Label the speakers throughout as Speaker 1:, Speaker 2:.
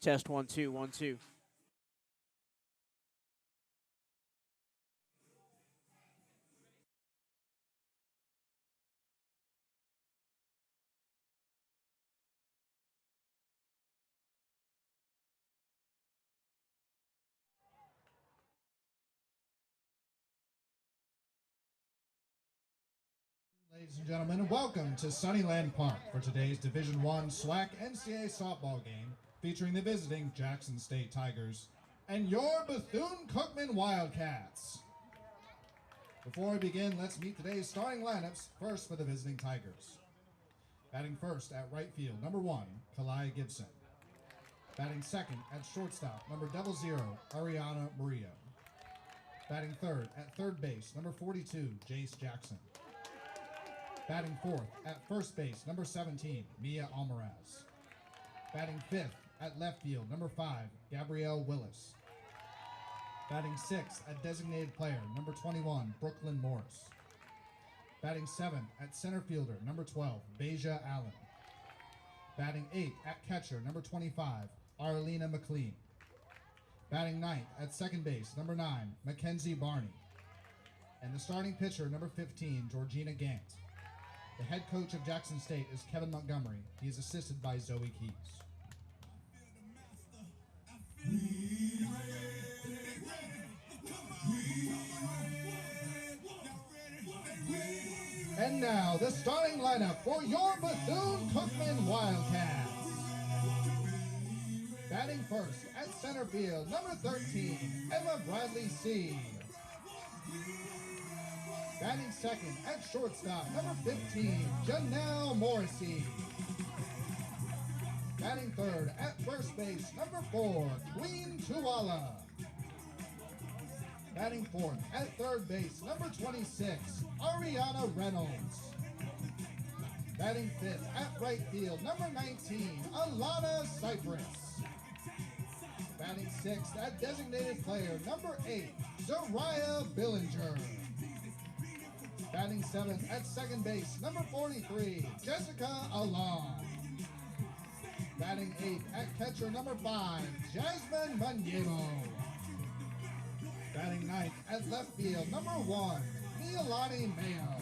Speaker 1: Test 1 2 1 2.
Speaker 2: Ladies and gentlemen, welcome to Sunnyland Park for today's Division I SWAC NCAA softball game featuring the visiting Jackson State Tigers and your Bethune-Cookman Wildcats. Before we begin, let's meet today's starting lineups. First for the visiting Tigers. Batting first at right field, number 1, Kalai Gibson. Batting second at shortstop, number 00, Ariana Murillo. Batting third at third base, number 42, Jace Jackson. Batting fourth at first base, number 17, Mia Almaraz. Batting fifth at left field, number 5, Gabrielle Willis. Batting sixth at designated player, number 21, Brooklyn Morris. Batting seventh at center fielder, number 12, Beja Allen. Batting eighth at catcher, number 25, Arlena McLean. Batting ninth at second base, number 9, Mackenzie Barney. And the starting pitcher, number 15, Georgina Gant. The head coach of Jackson State is Kevin Montgomery. He is assisted by Zoe Keys. And now the starting lineup for your Bethune-Cookman Wildcats. Batting first at center field, number 13, Emma Bradley C. Batting second at shortstop, number 15, Janelle Morrissey. Batting third at first base, number 4, Queen Tuala. Batting fourth at third base, number 26, Ariana Reynolds. Batting fifth at right field, number 19, Alana Cypress. Batting sixth at designated player, number 8, Zariah Billinger. Batting seventh at second base, number 43, Jessica Alon. Batting eighth at catcher, number 5, Jasmine Manyebo. Batting ninth at left field, number 1, Neolani Mayo.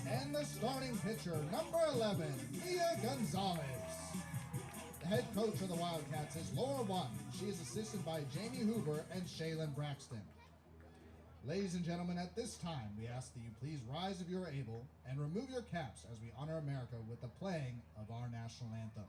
Speaker 2: And the starting pitcher, number 11, Mia Gonzalez. The head coach of the Wildcats is Laura Watton. She is assisted by Jamie Hoover and Shaylin Braxton. Ladies and gentlemen, at this time, we ask that you please rise if you are able and remove your caps as we honor America with the playing of our national anthem.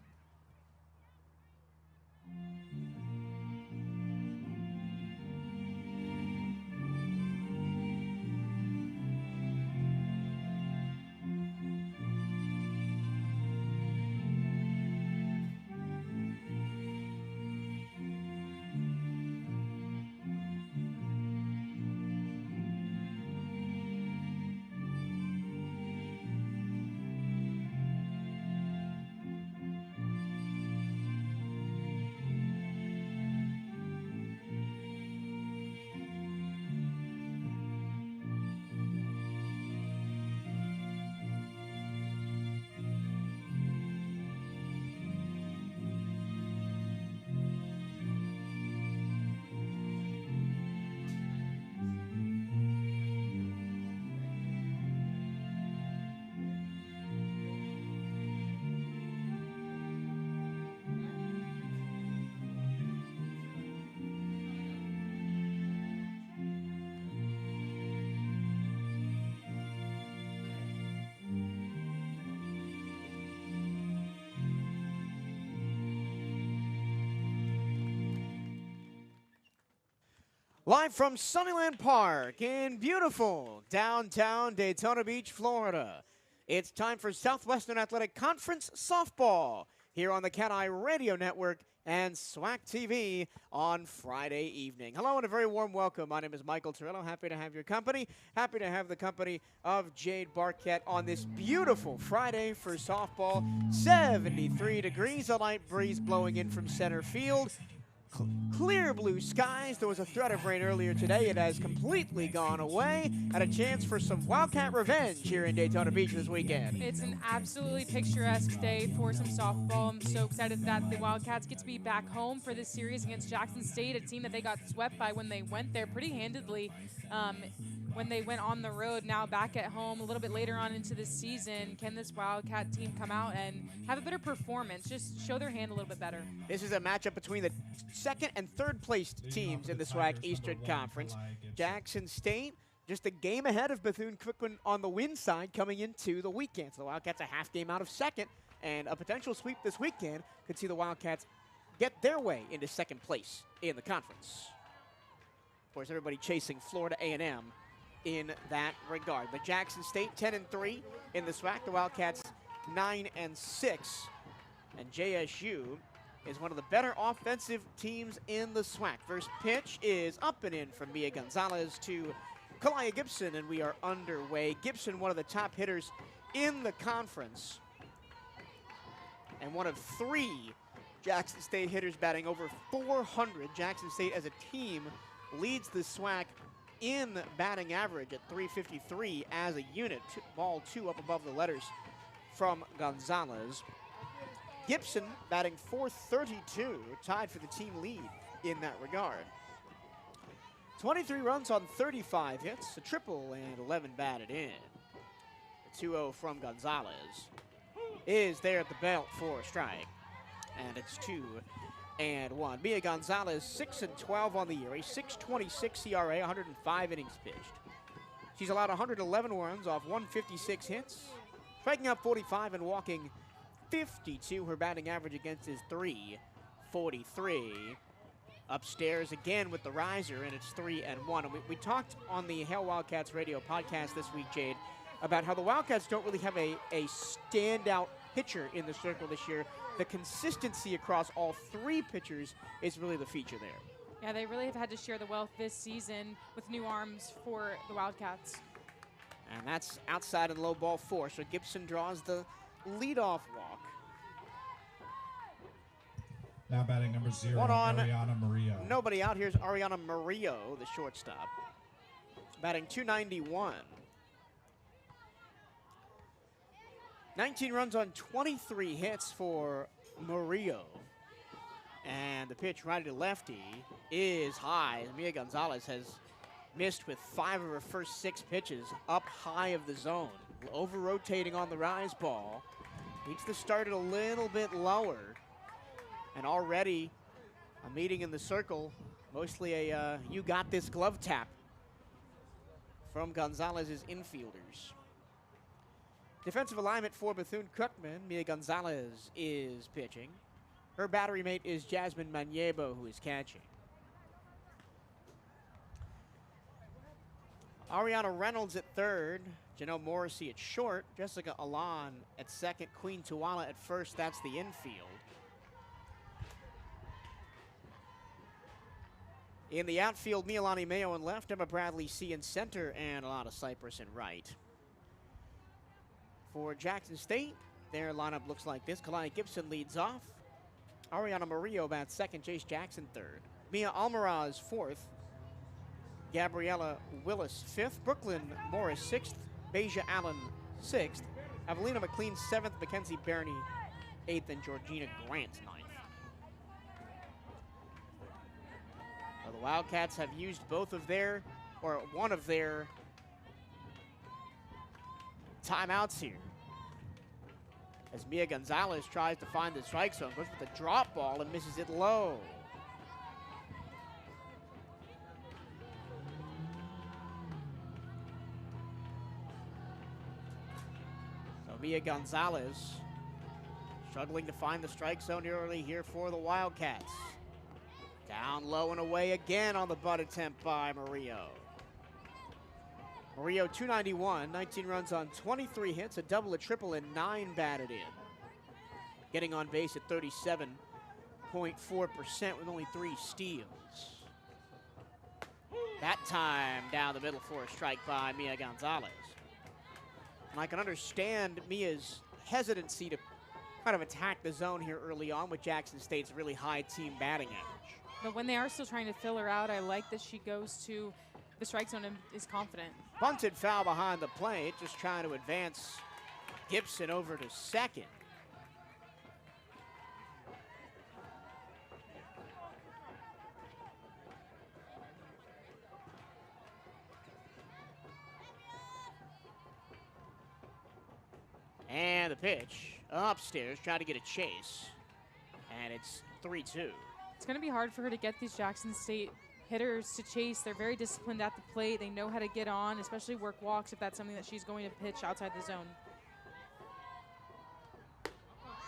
Speaker 1: Live from Sunnyland Park in beautiful downtown Daytona Beach, Florida. It's time for Southwestern Athletic Conference Softball here on the CatEye Radio Network and SWAC TV on Friday evening. Hello and a very warm welcome. My name is Michael Torello. Happy to have your company. Happy to have the company of Jade Barquette on this beautiful Friday for softball. 73 degrees, a light breeze blowing in from center field. clear blue skies. There was a threat of rain earlier today. It has completely gone away. And a chance for some Wildcat revenge here in Daytona Beach this weekend.
Speaker 3: It's an absolutely picturesque day for some softball. I'm so excited that the Wildcats get to be back home for this series against Jackson State, a team that they got swept by when they went there pretty handedly. When they went on the road, now back at home a little bit later on into the season. Can this Wildcat team come out and have a better performance, just show their hand a little bit better?
Speaker 1: This is a matchup between the second and third placed teams in the SWAC Eastern Conference. Jackson State just a game ahead of Bethune-Cookman on the win side coming into the weekend. So the Wildcats a half game out of second, and a potential sweep this weekend could see the Wildcats get their way into second place in the conference. Of course, everybody chasing Florida A&M in that regard. But Jackson State 10-3 in the SWAC. The Wildcats 9-6. And JSU is one of the better offensive teams in the SWAC. First pitch is up and in from Mia Gonzalez to Kalaya Gibson, and we are underway. Gibson, one of the top hitters in the conference, and one of 3 Jackson State hitters batting over 400. Jackson State as a team leads the SWAC in batting average at 353 as a unit. Ball 2 up above the letters from Gonzalez. Gibson batting .432, tied for the team lead in that regard. 23 runs on 35 hits, a triple, and 11 batted in. The 2-0 from Gonzalez is there at the belt for a strike, and it's 2-1. Mia Gonzalez 6-12 on the year, a 6.26 ERA, 105 innings pitched. She's allowed 111 runs off 156 hits, striking out 45 and walking 52. Her batting average against is .343. Upstairs again with the riser, and it's 3-1. And we talked on the Hail Wildcats radio podcast this week, Jade, about how the Wildcats don't really have a standout pitcher in the circle this year. The consistency across all 3 pitchers is really the feature there.
Speaker 3: Yeah, they really have had to share the wealth this season with new arms for the Wildcats.
Speaker 1: And that's outside and low ball 4, so Gibson draws the leadoff walk.
Speaker 2: Now batting number 0,
Speaker 1: One on,
Speaker 2: Ariana Murillo.
Speaker 1: Nobody out. Here's Ariana Murillo, the shortstop, batting .291. 19 runs on 23 hits for Murillo. And the pitch right to lefty is high. Mia Gonzalez has missed with 5 of her first 6 pitches up high of the zone. Over-rotating on the rise ball. Needs to start it a little bit lower. And already a meeting in the circle, mostly a you got this glove tap from Gonzalez's infielders. Defensive alignment for Bethune-Cookman. Mia Gonzalez is pitching. Her battery mate is Jasmine Maniebo, who is catching. Ariana Reynolds at third. Janelle Morrissey at short. Jessica Alon at second. Queen Tuala at first. That's the infield. In the outfield, Mialani Mayo in left. Emma Bradley C in center. And Alana Cypress in right. For Jackson State, their lineup looks like this. Kalani Gibson leads off. Ariana Murillo bats second. Jace Jackson third. Mia Almaraz fourth. Gabriella Willis fifth. Brooklyn Morris sixth. Beja Allen sixth. Evelina McLean seventh. Mackenzie Barney eighth. And Georgina Grant ninth. So the Wildcats have used both of their, or one of their, timeouts here. As Mia Gonzalez tries to find the strike zone, goes with the drop ball and misses it low. So Mia Gonzalez struggling to find the strike zone early here for the Wildcats. Down low and away again on the butt attempt by Murillo. Murillo 291, 19 runs on 23 hits, a double, a triple, and 9 batted in. Getting on base at 37.4% with only 3 steals. That time down the middle for a strike by Mia Gonzalez. And I can understand Mia's hesitancy to kind of attack the zone here early on with Jackson State's really high team batting average.
Speaker 3: But when they are still trying to fill her out, I like that she goes to the strike zone and is confident.
Speaker 1: Bunted foul behind the plate, just trying to advance Gibson over to second. And the pitch upstairs, trying to get a chase. And it's 3-2.
Speaker 3: It's going to be hard for her to get these Jackson State hitters to chase. They're very disciplined at the plate. They know how to get on, especially work walks if that's something that she's going to pitch outside the zone.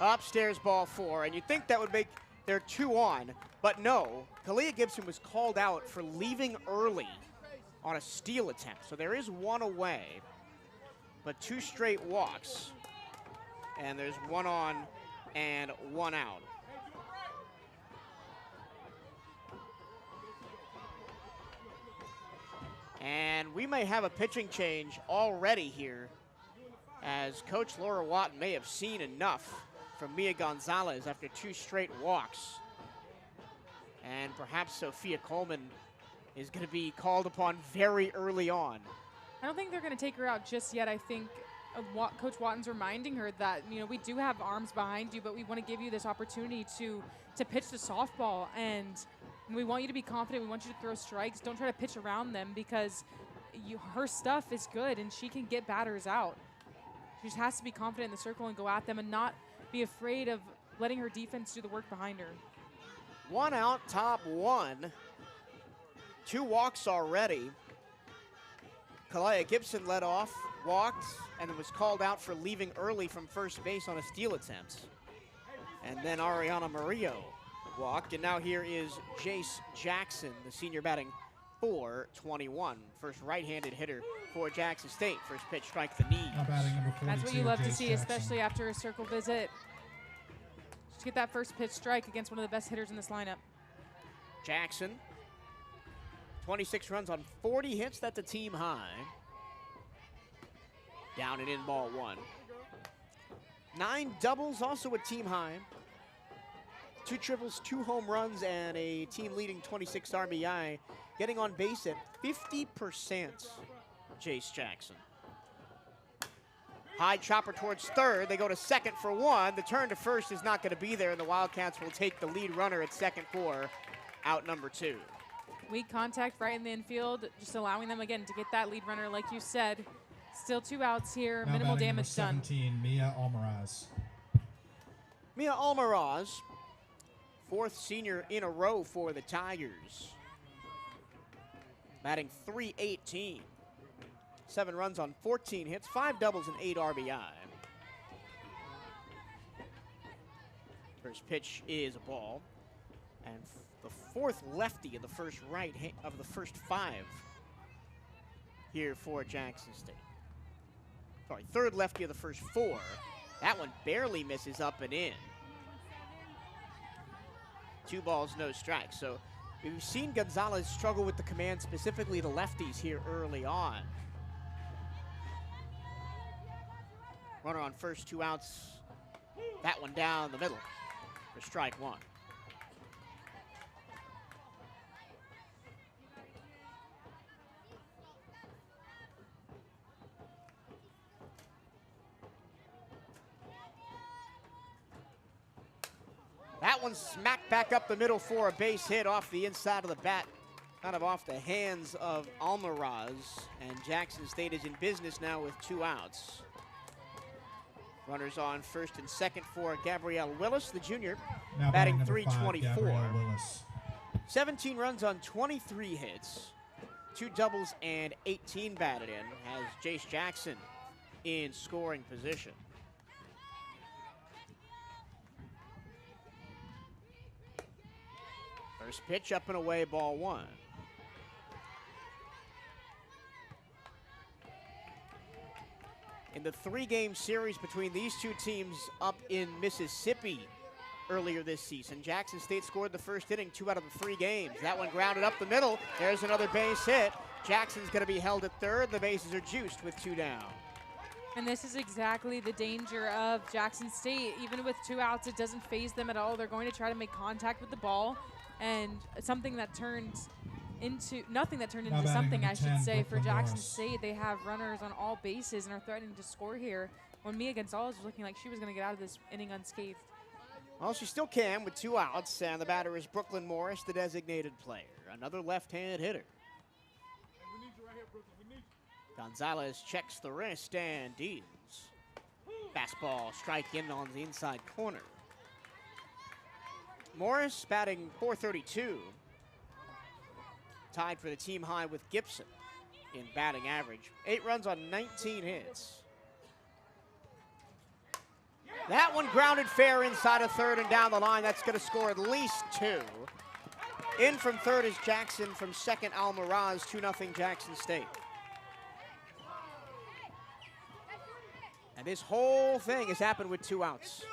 Speaker 1: Upstairs, ball 4, and you'd think that would make their 2 on, but no. Kalia Gibson was called out for leaving early on a steal attempt, so there is 1 away, but 2 straight walks, and there's 1 on and 1 out. And we may have a pitching change already here, as Coach Laura Watton may have seen enough from Mia Gonzalez after 2 straight walks. And perhaps Sophia Coleman is going to be called upon very early on.
Speaker 3: I don't think they're going to take her out just yet. I think Coach Watton's reminding her that, you know, we do have arms behind you, but we want to give you this opportunity to pitch the softball, and we want you to be confident. We want you to throw strikes. Don't try to pitch around them, because her stuff is good and she can get batters out. She just has to be confident in the circle and go at them and not be afraid of letting her defense do the work behind her.
Speaker 1: 1 out, top 1. 2 walks already. Kalia Gibson led off, walked, and was called out for leaving early from first base on a steal attempt. And then Ariana Murillo walked, and now here is Jace Jackson, the senior, batting .421. First right-handed hitter for Jackson State. First pitch, strike the knee.
Speaker 3: That's what you love to see, especially after a circle visit. Just get that first pitch strike against one of the best hitters in this lineup.
Speaker 1: Jackson, 26 runs on 40 hits. That's a team high. Down and in, ball 1. 9 doubles, also a team high. 2 triples, 2 home runs, and a team-leading 26 RBI. Getting on base at 50%, Jace Jackson. High chopper towards third. They go to second for 1. The turn to first is not going to be there, and the Wildcats will take the lead runner at second for out number 2.
Speaker 3: Weak contact right in the infield, just allowing them, again, to get that lead runner, like you said. Still 2 outs here,
Speaker 2: now
Speaker 3: minimal damage done.
Speaker 2: 17, Mia Almaraz.
Speaker 1: Mia Almaraz, 4th senior in a row for the Tigers. Batting .318. 7 runs on 14 hits, 5 doubles and 8 RBI. First pitch is a ball. And the 4th lefty of the first of the first 5 here for Jackson State. Sorry, 3rd lefty of the first 4. That one barely misses up and in. 2 balls, no strikes. So we've seen Gonzalez struggle with the command, specifically the lefties here early on. Runner on first, 2 outs. That one down the middle for strike 1. That one smacked back up the middle for a base hit off the inside of the bat, kind of off the hands of Almaraz. And Jackson State is in business now with 2 outs. Runners on first and second for Gabrielle Willis, the junior,
Speaker 2: Now
Speaker 1: batting
Speaker 2: number 5,
Speaker 1: .324.
Speaker 2: Gabrielle Willis.
Speaker 1: 17 runs on 23 hits, 2 doubles and 18 batted in, has Jace Jackson in scoring position. First pitch up and away, ball 1. In the 3-game series between these 2 teams up in Mississippi earlier this season, Jackson State scored the first inning 2 out of the 3 games. That one grounded up the middle. There's another base hit. Jackson's going to be held at third. The bases are juiced with 2 down.
Speaker 3: And this is exactly the danger of Jackson State. Even with 2 outs, it doesn't faze them at all. They're going to try to make contact with the ball. and something that turned into nothing that turned
Speaker 2: Now
Speaker 3: into
Speaker 2: batting
Speaker 3: something,
Speaker 2: number
Speaker 3: I should
Speaker 2: 10,
Speaker 3: say, for
Speaker 2: Brooklyn
Speaker 3: Jackson
Speaker 2: Morris.
Speaker 3: State. They have runners on all bases and are threatening to score here when Mia Gonzalez was looking like she was going to get out of this inning unscathed.
Speaker 1: Well, she still can with 2 outs, and the batter is Brooklyn Morris, the designated player. Another left-handed hitter. Gonzalez checks the wrist and deals. Fastball strike in on the inside corner. Morris batting .432. Tied for the team high with Gibson in batting average. 8 runs on 19 hits. That one grounded fair inside of third and down the line. That's going to score at least 2. In from third is Jackson. From second, Almaraz. 2-0 Jackson State. And this whole thing has happened with 2 outs.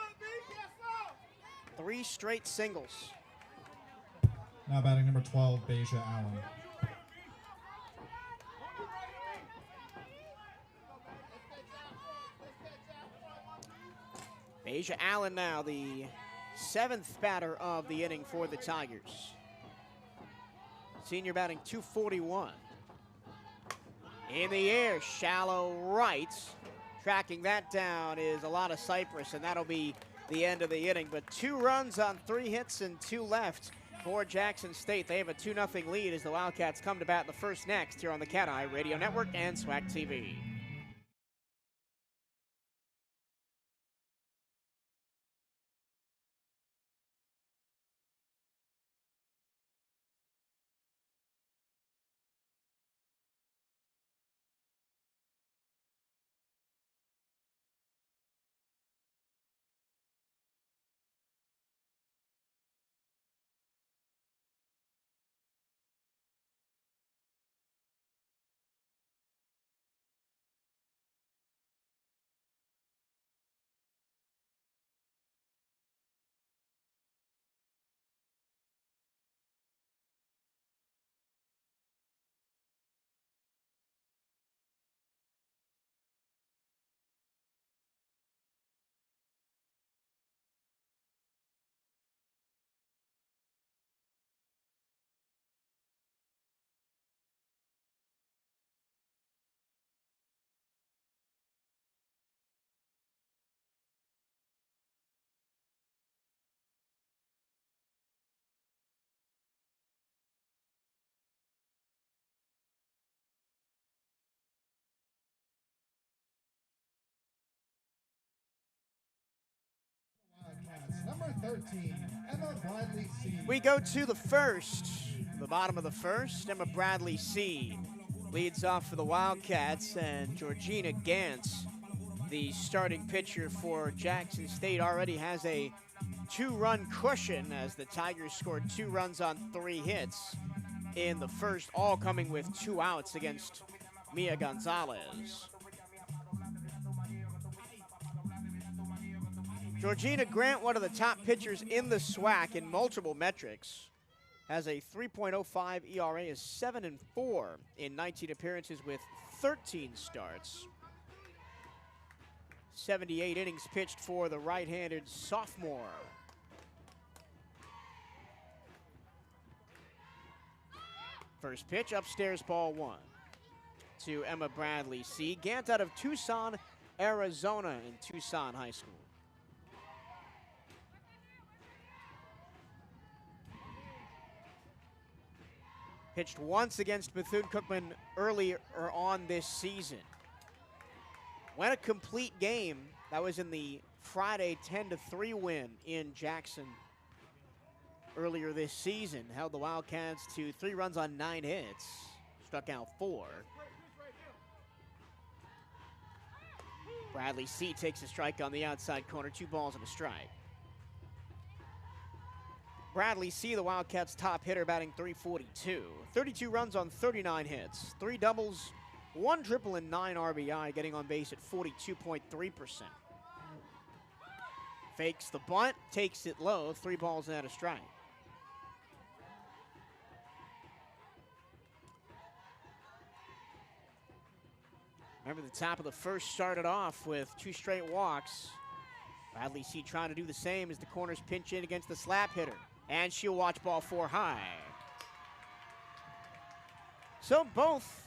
Speaker 1: 3 straight singles.
Speaker 2: Now batting number 12, Beja Allen.
Speaker 1: Beja Allen now the 7th batter of the inning for the Tigers. Senior batting .241. In the air, shallow right. Tracking that down is a lot of Cypress, and that'll be the end of the inning. But 2 runs on 3 hits and 2 left for Jackson State. They have a 2-0 lead as the Wildcats come to bat the first next here on the CatEye Radio Network and SWAC TV.
Speaker 2: Number 13, Emma Bradley C.
Speaker 1: We go to the first, the bottom of the first. Emma Bradley C leads off for the Wildcats, and Georgina Gantz, the starting pitcher for Jackson State, already has a 2-run cushion as the Tigers scored 2 runs on 3 hits in the first, all coming with 2 outs against Mia Gonzalez. Georgina Grant, one of the top pitchers in the SWAC in multiple metrics, has a 3.05 ERA, is 7-4 in 19 appearances with 13 starts. 78 innings pitched for the right-handed sophomore. First pitch, upstairs, ball 1 to Emma Bradley C. Gant out of Tucson, Arizona in Tucson High School. Pitched once against Bethune-Cookman earlier on this season. Went a complete game. That was in the Friday 10-3 win in Jackson earlier this season. Held the Wildcats to 3 runs on 9 hits. Struck out 4. Bradley C takes a strike on the outside corner. 2 balls and a strike. Bradley C, the Wildcats' top hitter, batting .342. 32 runs on 39 hits. 3 doubles, 1 triple, and 9 RBI, getting on base at 42.3%. Fakes the bunt, takes it low. 3 balls and a strike. Remember, the top of the first started off with 2 straight walks. Bradley C trying to do the same as the corners pinch in against the slap hitter. And she'll watch ball 4 high. So both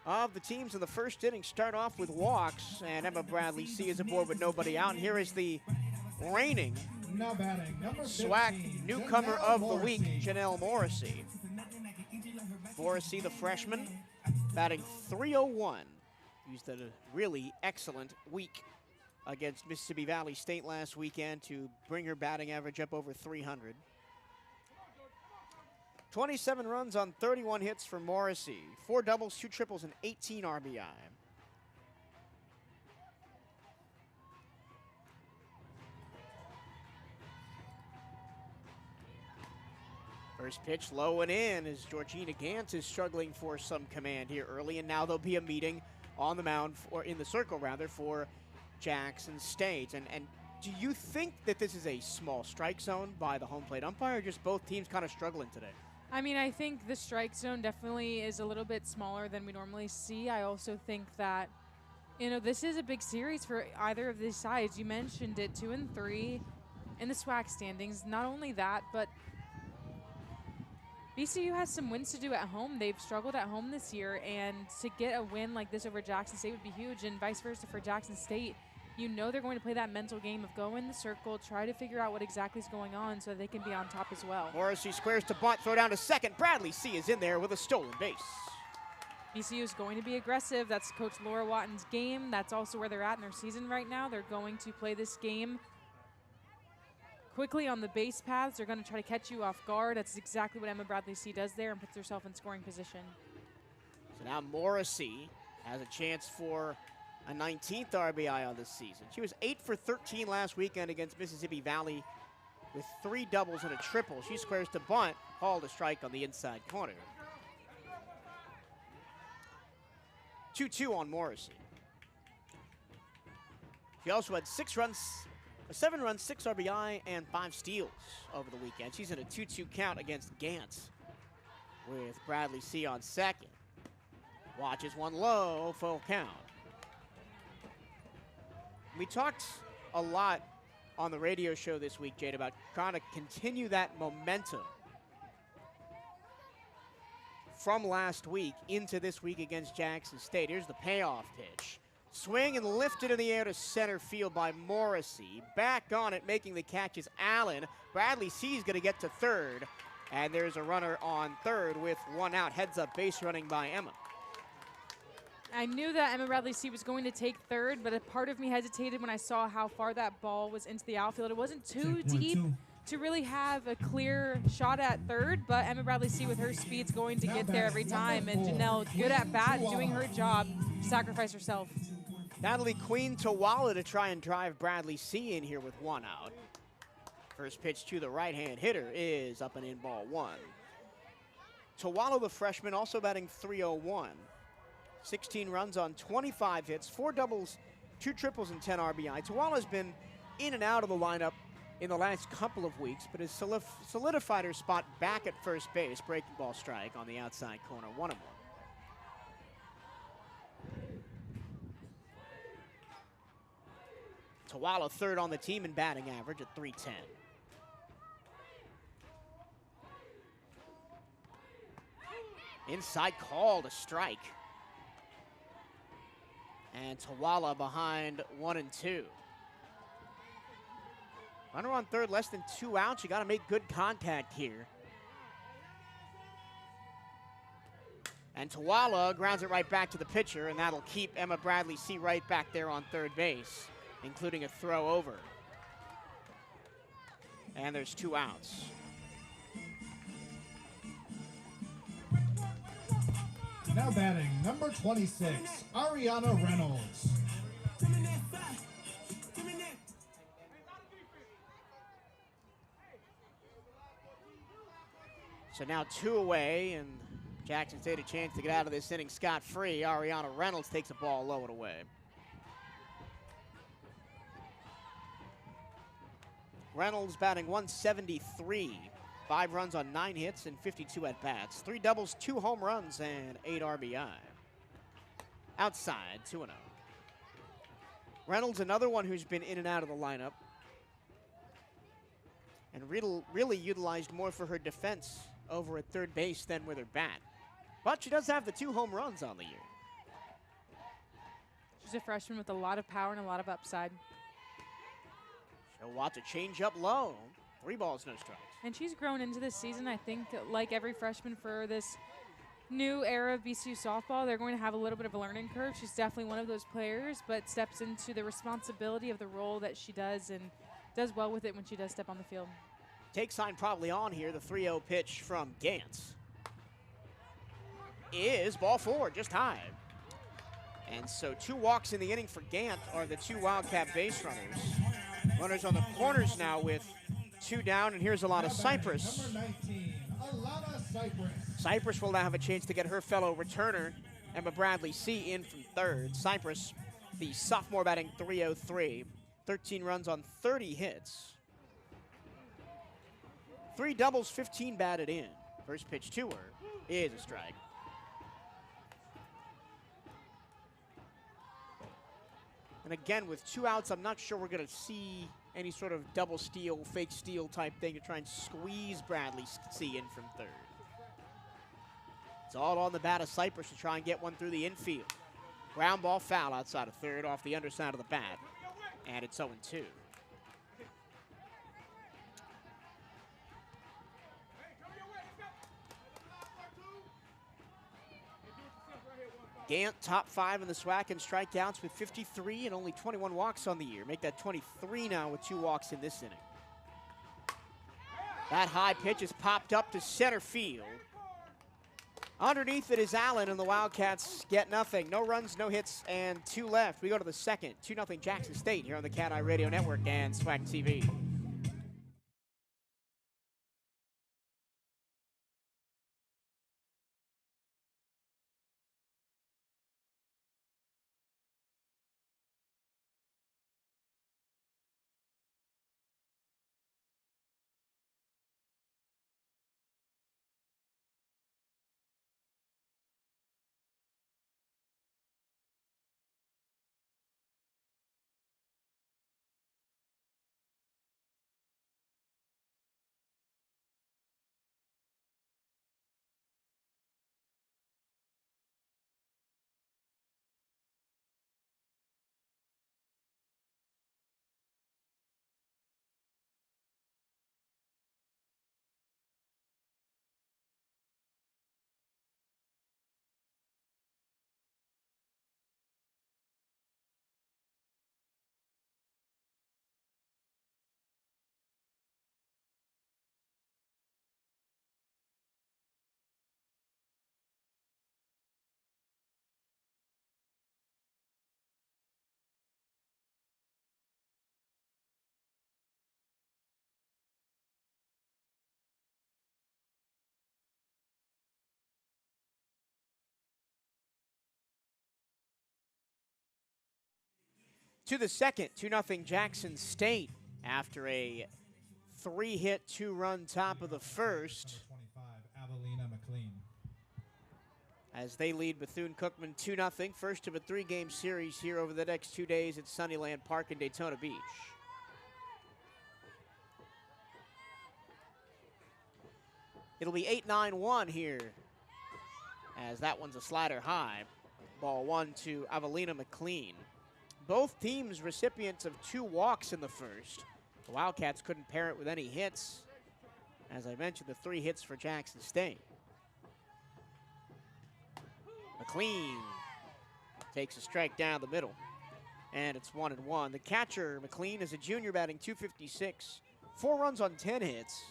Speaker 1: of the teams in the first inning start off with walks, and Emma Bradley C is aboard with nobody out. And here is the reigning
Speaker 2: Now batting, number
Speaker 1: SWAC
Speaker 2: 15,
Speaker 1: newcomer
Speaker 2: Janelle
Speaker 1: of the week,
Speaker 2: Morrissey.
Speaker 1: Janelle Morrissey. Morrissey, the freshman, batting .301. Used a really excellent week against Mississippi Valley State last weekend to bring her batting average up over 300. 27 runs on 31 hits for Morrissey. 4 doubles, 2 triples, and 18 RBI. First pitch low and in as Georgina Gantz is struggling for some command here early, and now there'll be a meeting on the mound, or in the circle rather, for Jackson State. And do you think that this is a small strike zone by the home plate umpire, or just both teams kind of struggling today?
Speaker 3: I mean, I think the strike zone definitely is a little bit smaller than we normally see. I also think that, you know, this is a big series for either of these sides. You mentioned it, 2 and 3 in the SWAC standings. Not only that, but B-CU has some wins to do at home. They've struggled at home this year, and to get a win like this over Jackson State would be huge, and vice versa for Jackson State. You know they're going to play that mental game of go in the circle, try to figure out what exactly is going on so they can be on top as well.
Speaker 1: Morrissey squares to bunt, throw down to second. Bradley C is in there with a stolen base.
Speaker 3: B-CU is going to be aggressive. That's Coach Laura Watton's game. That's also where they're at in their season right now. They're going to play this game quickly on the base paths. They're going to try to catch you off guard. That's exactly what Emma Bradley C does there and puts herself in scoring position.
Speaker 1: So now Morrissey has a chance for a 19th RBI on this season. She was 8 for 13 last weekend against Mississippi Valley with 3 doubles and a triple. She squares to bunt, called a strike on the inside corner. 2-2 on Morrissey. She also had 7 runs, 6 RBI, and 5 steals over the weekend. She's in a 2-2 count against Gantz with Bradley C on second. Watches one low, full count. We talked a lot on the radio show this week, Jade, about trying to continue that momentum from last week into this week against Jackson State. Here's the payoff pitch. Swing and lifted in the air to center field by Morrissey. Back on it, making the catch is Allen. Bradley C is going to get to third, and there's a runner on third with 1 out. Heads up base running by Emma.
Speaker 3: I knew that Emma Bradley C was going to take third, but a part of me hesitated when I saw how far that ball was into the outfield. It wasn't too deep to really have a clear shot at third, but Emma Bradley C with her speed's going to get there every time, and Janelle, good at bat, doing her job, sacrifice herself.
Speaker 1: Natalie Queen Tawala to try and drive Bradley C in here with 1 out. First pitch to the right-hand hitter is up and in, ball 1. Tawala, the freshman, also batting .301. 16 runs on 25 hits, 4 doubles, 2 triples, and 10 RBI. Tawala's been in and out of the lineup in the last couple of weeks, but has solidified her spot back at first base. Breaking ball strike on the outside corner, 1-1. Tawala third on the team in batting average at .310. Inside called a strike. And Tawala behind 1 and 2. Runner on third, less than 2 outs. You got to make good contact here. And Tawala grounds it right back to the pitcher, and that'll keep Emma Bradley C right back there on third base, including a throw over. And there's 2 outs.
Speaker 2: Now batting, number 26, Ariana Reynolds.
Speaker 1: So now 2 away, and Jackson State a chance to get out of this inning scot-free. Ariana Reynolds takes a ball low and away. Reynolds batting .173. 5 runs on 9 hits and 52 at-bats. 3 doubles, 2 home runs, and 8 RBI. Outside, 2-0. Reynolds, another one who's been in and out of the lineup. and really utilized more for her defense over at third base than with her bat. But she does have the 2 home runs on the year.
Speaker 3: She's a freshman with a lot of power and a lot of upside.
Speaker 1: She'll watch a change up low. 3 balls, no strikes.
Speaker 3: And she's grown into this season. I think, like every freshman for this new era of B-CU softball, they're going to have a little bit of a learning curve. She's definitely one of those players, but steps into the responsibility of the role that she does and does well with it when she does step on the field.
Speaker 1: Take sign probably on here. The 3-0 pitch from Gantz is ball 4, just high. And so 2 walks in the inning for Gant are the 2 Wildcat base runners. Runners on the corners now with 2 down, and here's a lot of Cypress.
Speaker 2: Number 19, Alana Cypress.
Speaker 1: Cypress will now have a chance to get her fellow returner, Emma Bradley C, in from third. Cypress, the sophomore, batting .303, 13 runs on 30 hits. 3 doubles, 15 batted in. First pitch to her is a strike. And again, with 2 outs, I'm not sure we're going to see any sort of double steal, fake steal type thing to try and squeeze Bradley C in from third. It's all on the bat of Cypress to try and get one through the infield. Ground ball foul outside of third off the underside of the bat. And it's 0-2. Gant, top 5 in the SWAC in strikeouts with 53 and only 21 walks on the year. Make that 23 now with 2 walks in this inning. That high pitch is popped up to center field. Underneath it is Allen, and the Wildcats get nothing. No runs, no hits, and 2 left. We go to the second. 2-0 Jackson State here on the CatEye Radio Network and SWAC TV. To the second, 2-0 Jackson State after a 3-hit, 2-run top of the first.
Speaker 2: Number 25, Avelina McLean.
Speaker 1: As they lead Bethune-Cookman 2-0. First of a 3-game series here over the next 2 days at Sunnyland Park in Daytona Beach. It'll be 8-9-1 here, as that one's a slider high. Ball 1 to Avelina McLean. Both teams recipients of 2 walks in the first. The Wildcats couldn't pair it with any hits. As I mentioned, the 3 hits for Jackson State. McLean takes a strike down the middle, and it's 1-1. The catcher, McLean, is a junior batting .256. 4 runs on 10 hits,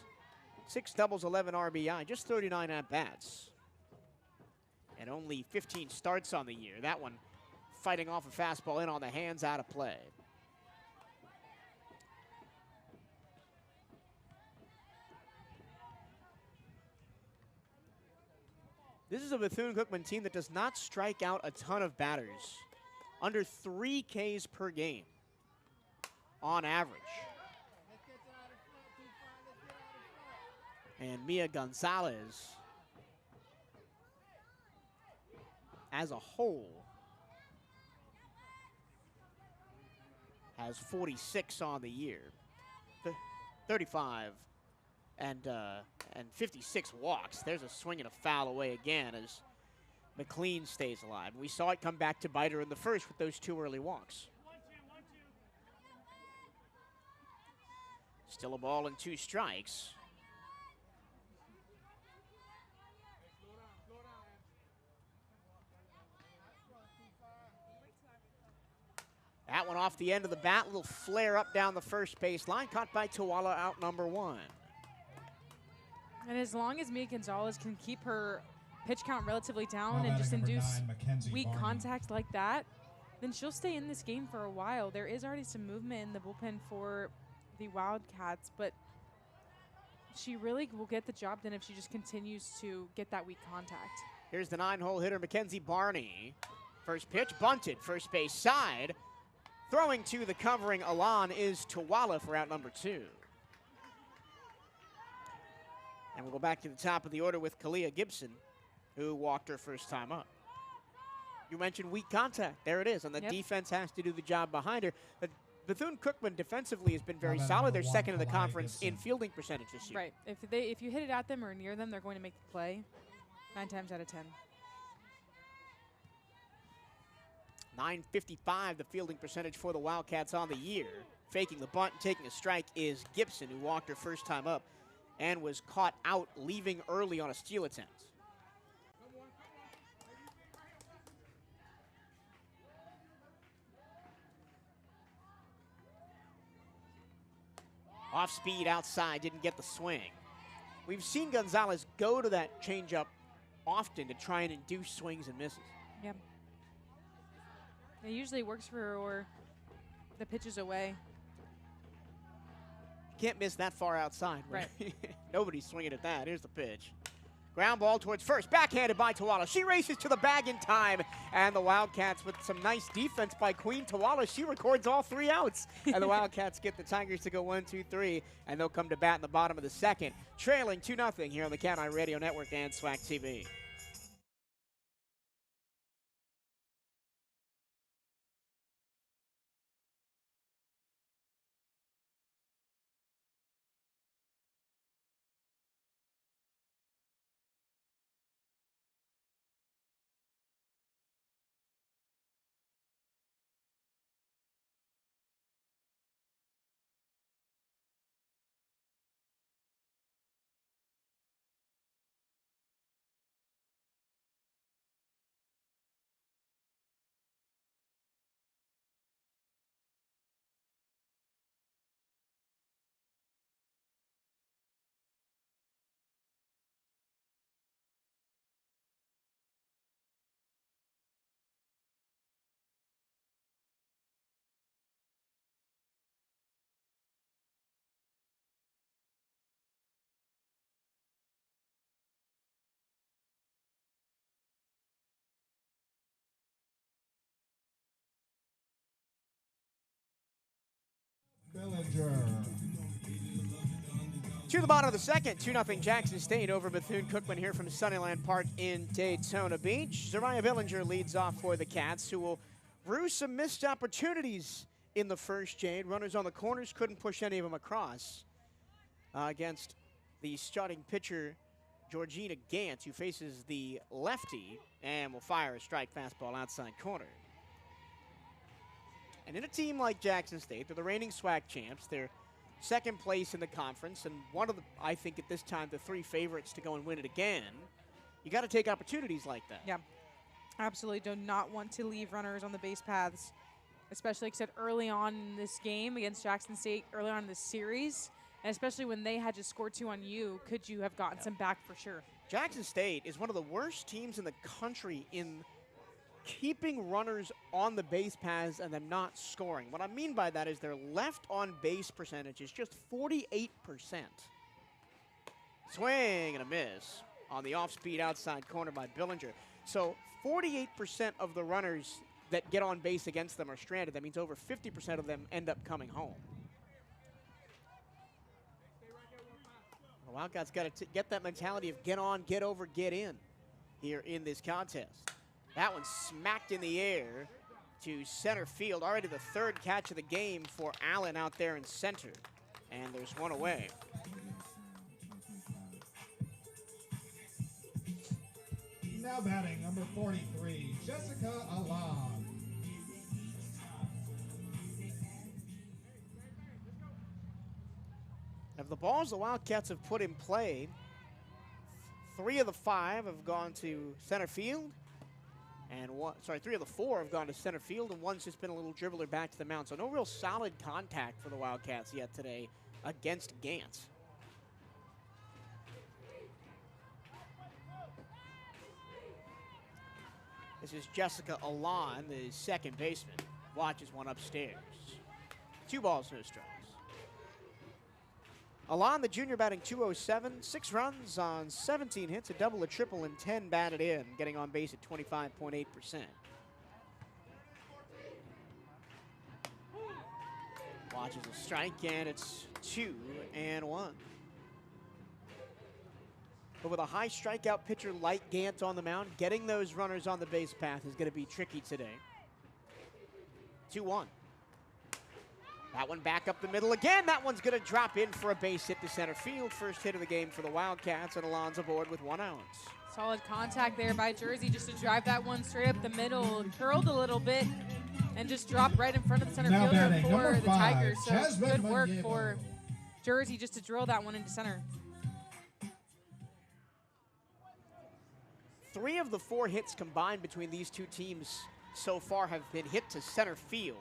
Speaker 1: 6 doubles, 11 RBI, just 39 at-bats. And only 15 starts on the year. That one fighting off a fastball in on the hands, out of play. This is a Bethune-Cookman team that does not strike out a ton of batters. Under 3 Ks per game on average. And Mia Gonzalez, as a whole, has 46 on the year. 35 and 56 walks. There's a swing and a foul away again as McLean stays alive. We saw it come back to bite her in the first with those 2 early walks. Still a ball and 2 strikes. That one off the end of the bat, little flare up down the first base line, caught by Tawala, out number 1.
Speaker 3: And as long as Mia Gonzalez can keep her pitch count relatively down and just induce weak contact like that, then she'll stay in this game for a while. There is already some movement in the bullpen for the Wildcats, but she really will get the job done if she just continues to get that weak contact.
Speaker 1: Here's the 9-hole hitter, Mackenzie Barney. First pitch, bunted, first base side. Throwing to the covering Alon is Tawala for out number 2. And we'll go back to the top of the order with Kalia Gibson, who walked her first time up. You mentioned weak contact. There it is, and the defense has to do the job behind her. But Bethune-Cookman defensively has been very solid. They're second in the conference in fielding percentage this year.
Speaker 3: Right. If you hit it at them or near them, they're going to make the play 9 times out of 10.
Speaker 1: .955 the fielding percentage for the Wildcats on the year. Faking the bunt and taking a strike is Gibson, who walked her first time up and was caught out leaving early on a steal attempt. Off speed outside, didn't get the swing. We've seen Gonzalez go to that changeup often to try and induce swings and misses.
Speaker 3: Yep. It usually works for her, or the pitch is away.
Speaker 1: Can't miss that far outside.
Speaker 3: Right.
Speaker 1: Nobody's swinging at that. Here's the pitch. Ground ball towards first, backhanded by Tawala. She races to the bag in time, and the Wildcats with some nice defense by Queen Tawala. She records all 3 outs, and the Wildcats get the Tigers to go 1-2-3, and they'll come to bat in the bottom of the second, trailing 2-0 here on the CatEye Radio Network and SWAC TV.
Speaker 2: Bellinger.
Speaker 1: To the bottom of the second, 2-0 Jackson State over Bethune-Cookman here from Sunnyland Park in Daytona Beach. Zariah Bellinger leads off for the Cats, who will rue some missed opportunities in the first, Jade. Runners on the corners, couldn't push any of them across against the starting pitcher, Georgina Gantz, who faces the lefty and will fire a strike fastball outside corner. And in a team like Jackson State, they're the reigning SWAC champs. They're second place in the conference, and one of the, I think at this time, the 3 favorites to go and win it again. You got to take opportunities like that.
Speaker 3: Yeah, absolutely. Do not want to leave runners on the base paths, especially like I said early on in this game against Jackson State, early on in this series, and especially when they had to score 2 on you. Could you have gotten some back for sure? Jackson
Speaker 1: State is one of the worst teams in the country in keeping runners on the base paths and them not scoring. What I mean by that is their left on base percentage is just 48%. Swing and a miss on the off-speed outside corner by Bellinger. So 48% of the runners that get on base against them are stranded. That means over 50% of them end up coming home. The Wildcats got to get that mentality of get on, get over, get in here in this contest. That one smacked in the air to center field. Already the 3rd catch of the game for Allen out there in center. And there's one away.
Speaker 2: Now batting number 43, Jessica Alam.
Speaker 1: Of the balls the Wildcats have put in play, 3 of the 5 have gone to center field, and 3 of the 4 have gone to center field, and one's just been a little dribbler back to the mound. So no real solid contact for the Wildcats yet today against Gant. This is Jessica Alon, the second baseman. Watches one upstairs. 2 balls, no strikes. Alon, the junior, batting .207, 6 runs on 17 hits, a double, a triple, and 10 batted in, getting on base at 25.8%. Watches a strike, and it's 2-1. But with a high strikeout pitcher like Gant on the mound, getting those runners on the base path is going to be tricky today. 2-1. That one back up the middle again. That one's going to drop in for a base hit to center field. First hit of the game for the Wildcats, and Alon's aboard with 1 out.
Speaker 3: Solid contact there by Jersey just to drive that one straight up the middle. Curled a little bit and just dropped right in front of the center
Speaker 2: Now
Speaker 3: fielder
Speaker 2: batting,
Speaker 3: for
Speaker 2: number
Speaker 3: the
Speaker 2: 5,
Speaker 3: Tigers. So
Speaker 2: Jasmine
Speaker 3: good work
Speaker 2: Maniego.
Speaker 3: for Jersey just to drill that one into center.
Speaker 1: 3 of the 4 hits combined between these two teams so far have been hit to center field.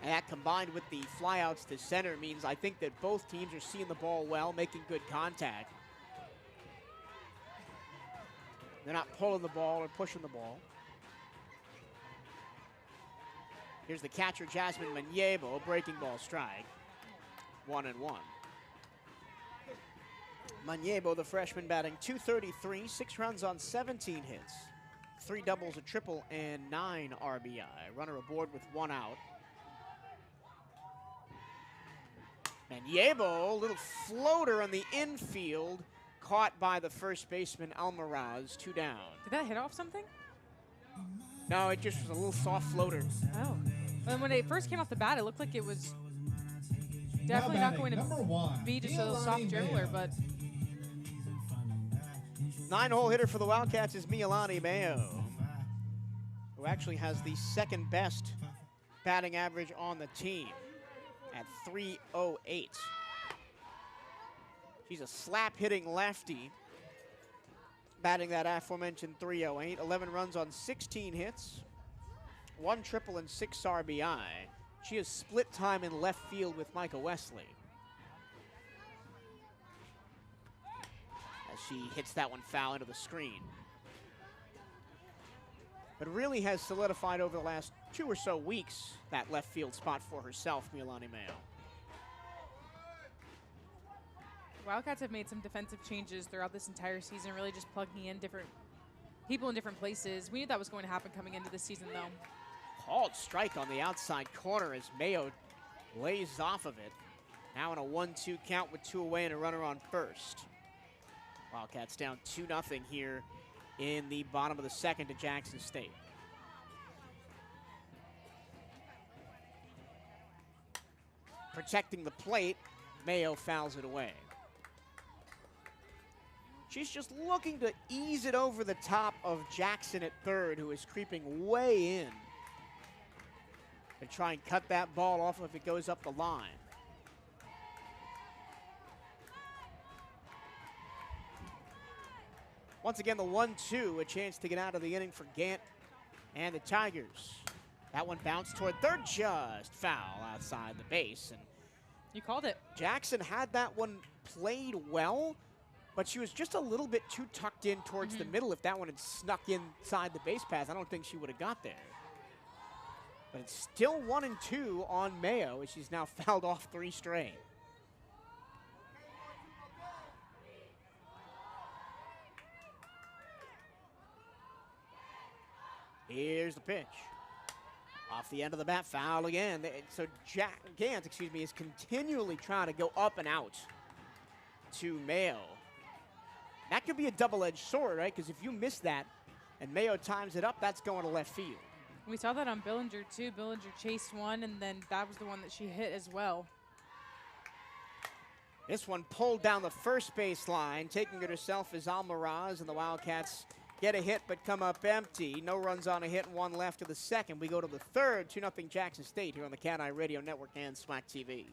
Speaker 1: And that combined with the flyouts to center means I think that both teams are seeing the ball well, making good contact. They're not pulling the ball or pushing the ball. Here's the catcher, Jasmine Maniego, breaking ball strike. 1-1. Maniego, the freshman, batting .233, 6 runs on 17 hits, 3 doubles, a triple, and 9 RBI. Runner aboard with 1 out. Maniego, little floater on the infield, caught by the first baseman, Almaraz, 2 down.
Speaker 3: Did that hit off something?
Speaker 1: No, it just was a little soft floater.
Speaker 3: Oh. And when it first came off the bat, it looked like it was definitely not going to be just a soft dribbler, but
Speaker 1: 9-hole hitter for the Wildcats is Mialani Mayo, who actually has the second best batting average on the team at .308. She's a slap-hitting lefty, batting that aforementioned .308. 11 runs on 16 hits, 1 triple and 6 RBI. She has split time in left field with Micah Wesley. As she hits that one foul into the screen. But really has solidified over the last 2 or so weeks that left field spot for herself, Mialani Mayo.
Speaker 3: Wildcats have made some defensive changes throughout this entire season, really just plugging in different people in different places. We knew that was going to happen coming into the season, though.
Speaker 1: Called strike on the outside corner as Mayo lays off of it. Now in a 1-2 count with 2 away and a runner on first. Wildcats down 2-0 here in the bottom of the second to Jackson State. Protecting the plate, Mayo fouls it away. She's just looking to ease it over the top of Jackson at third, who is creeping way in. And try and cut that ball off if it goes up the line. Once again, the 1-2, a chance to get out of the inning for Gant and the Tigers. That one bounced toward third, just foul outside the base. And
Speaker 3: You called it.
Speaker 1: Jackson had that one played well, but she was just a little bit too tucked in towards the middle. If that one had snuck inside the base path, I don't think she would have got there. But it's still 1-2 on Mayo, as she's now fouled off 3 straight. Here's the pitch. Off the end of the bat, foul again. So Gant, is continually trying to go up and out to Mayo. That could be a double-edged sword, right? Because if you miss that and Mayo times it up, that's going to left field.
Speaker 3: We saw that on Billinger, too. Billinger chased one, and then that was the one that she hit as well.
Speaker 1: This one pulled down the first base line. Taking it herself is Almaraz, and the Wildcats get a hit but come up empty. No runs on a hit and one left of the second. We go to the third, 2-0 Jackson State here on the CatEye Radio Network and SWAC TV.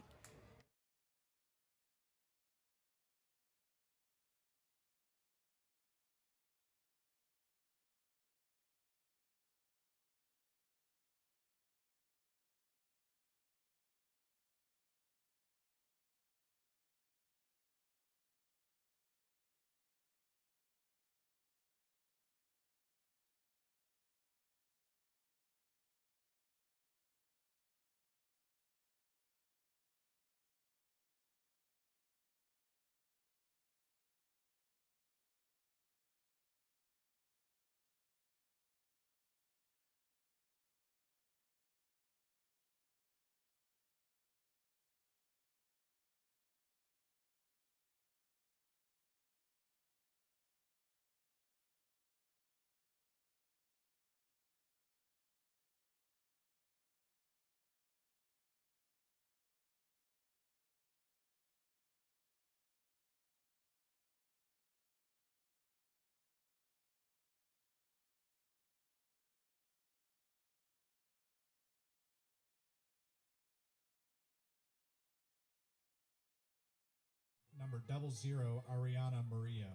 Speaker 2: Number 00, Ariana Murillo.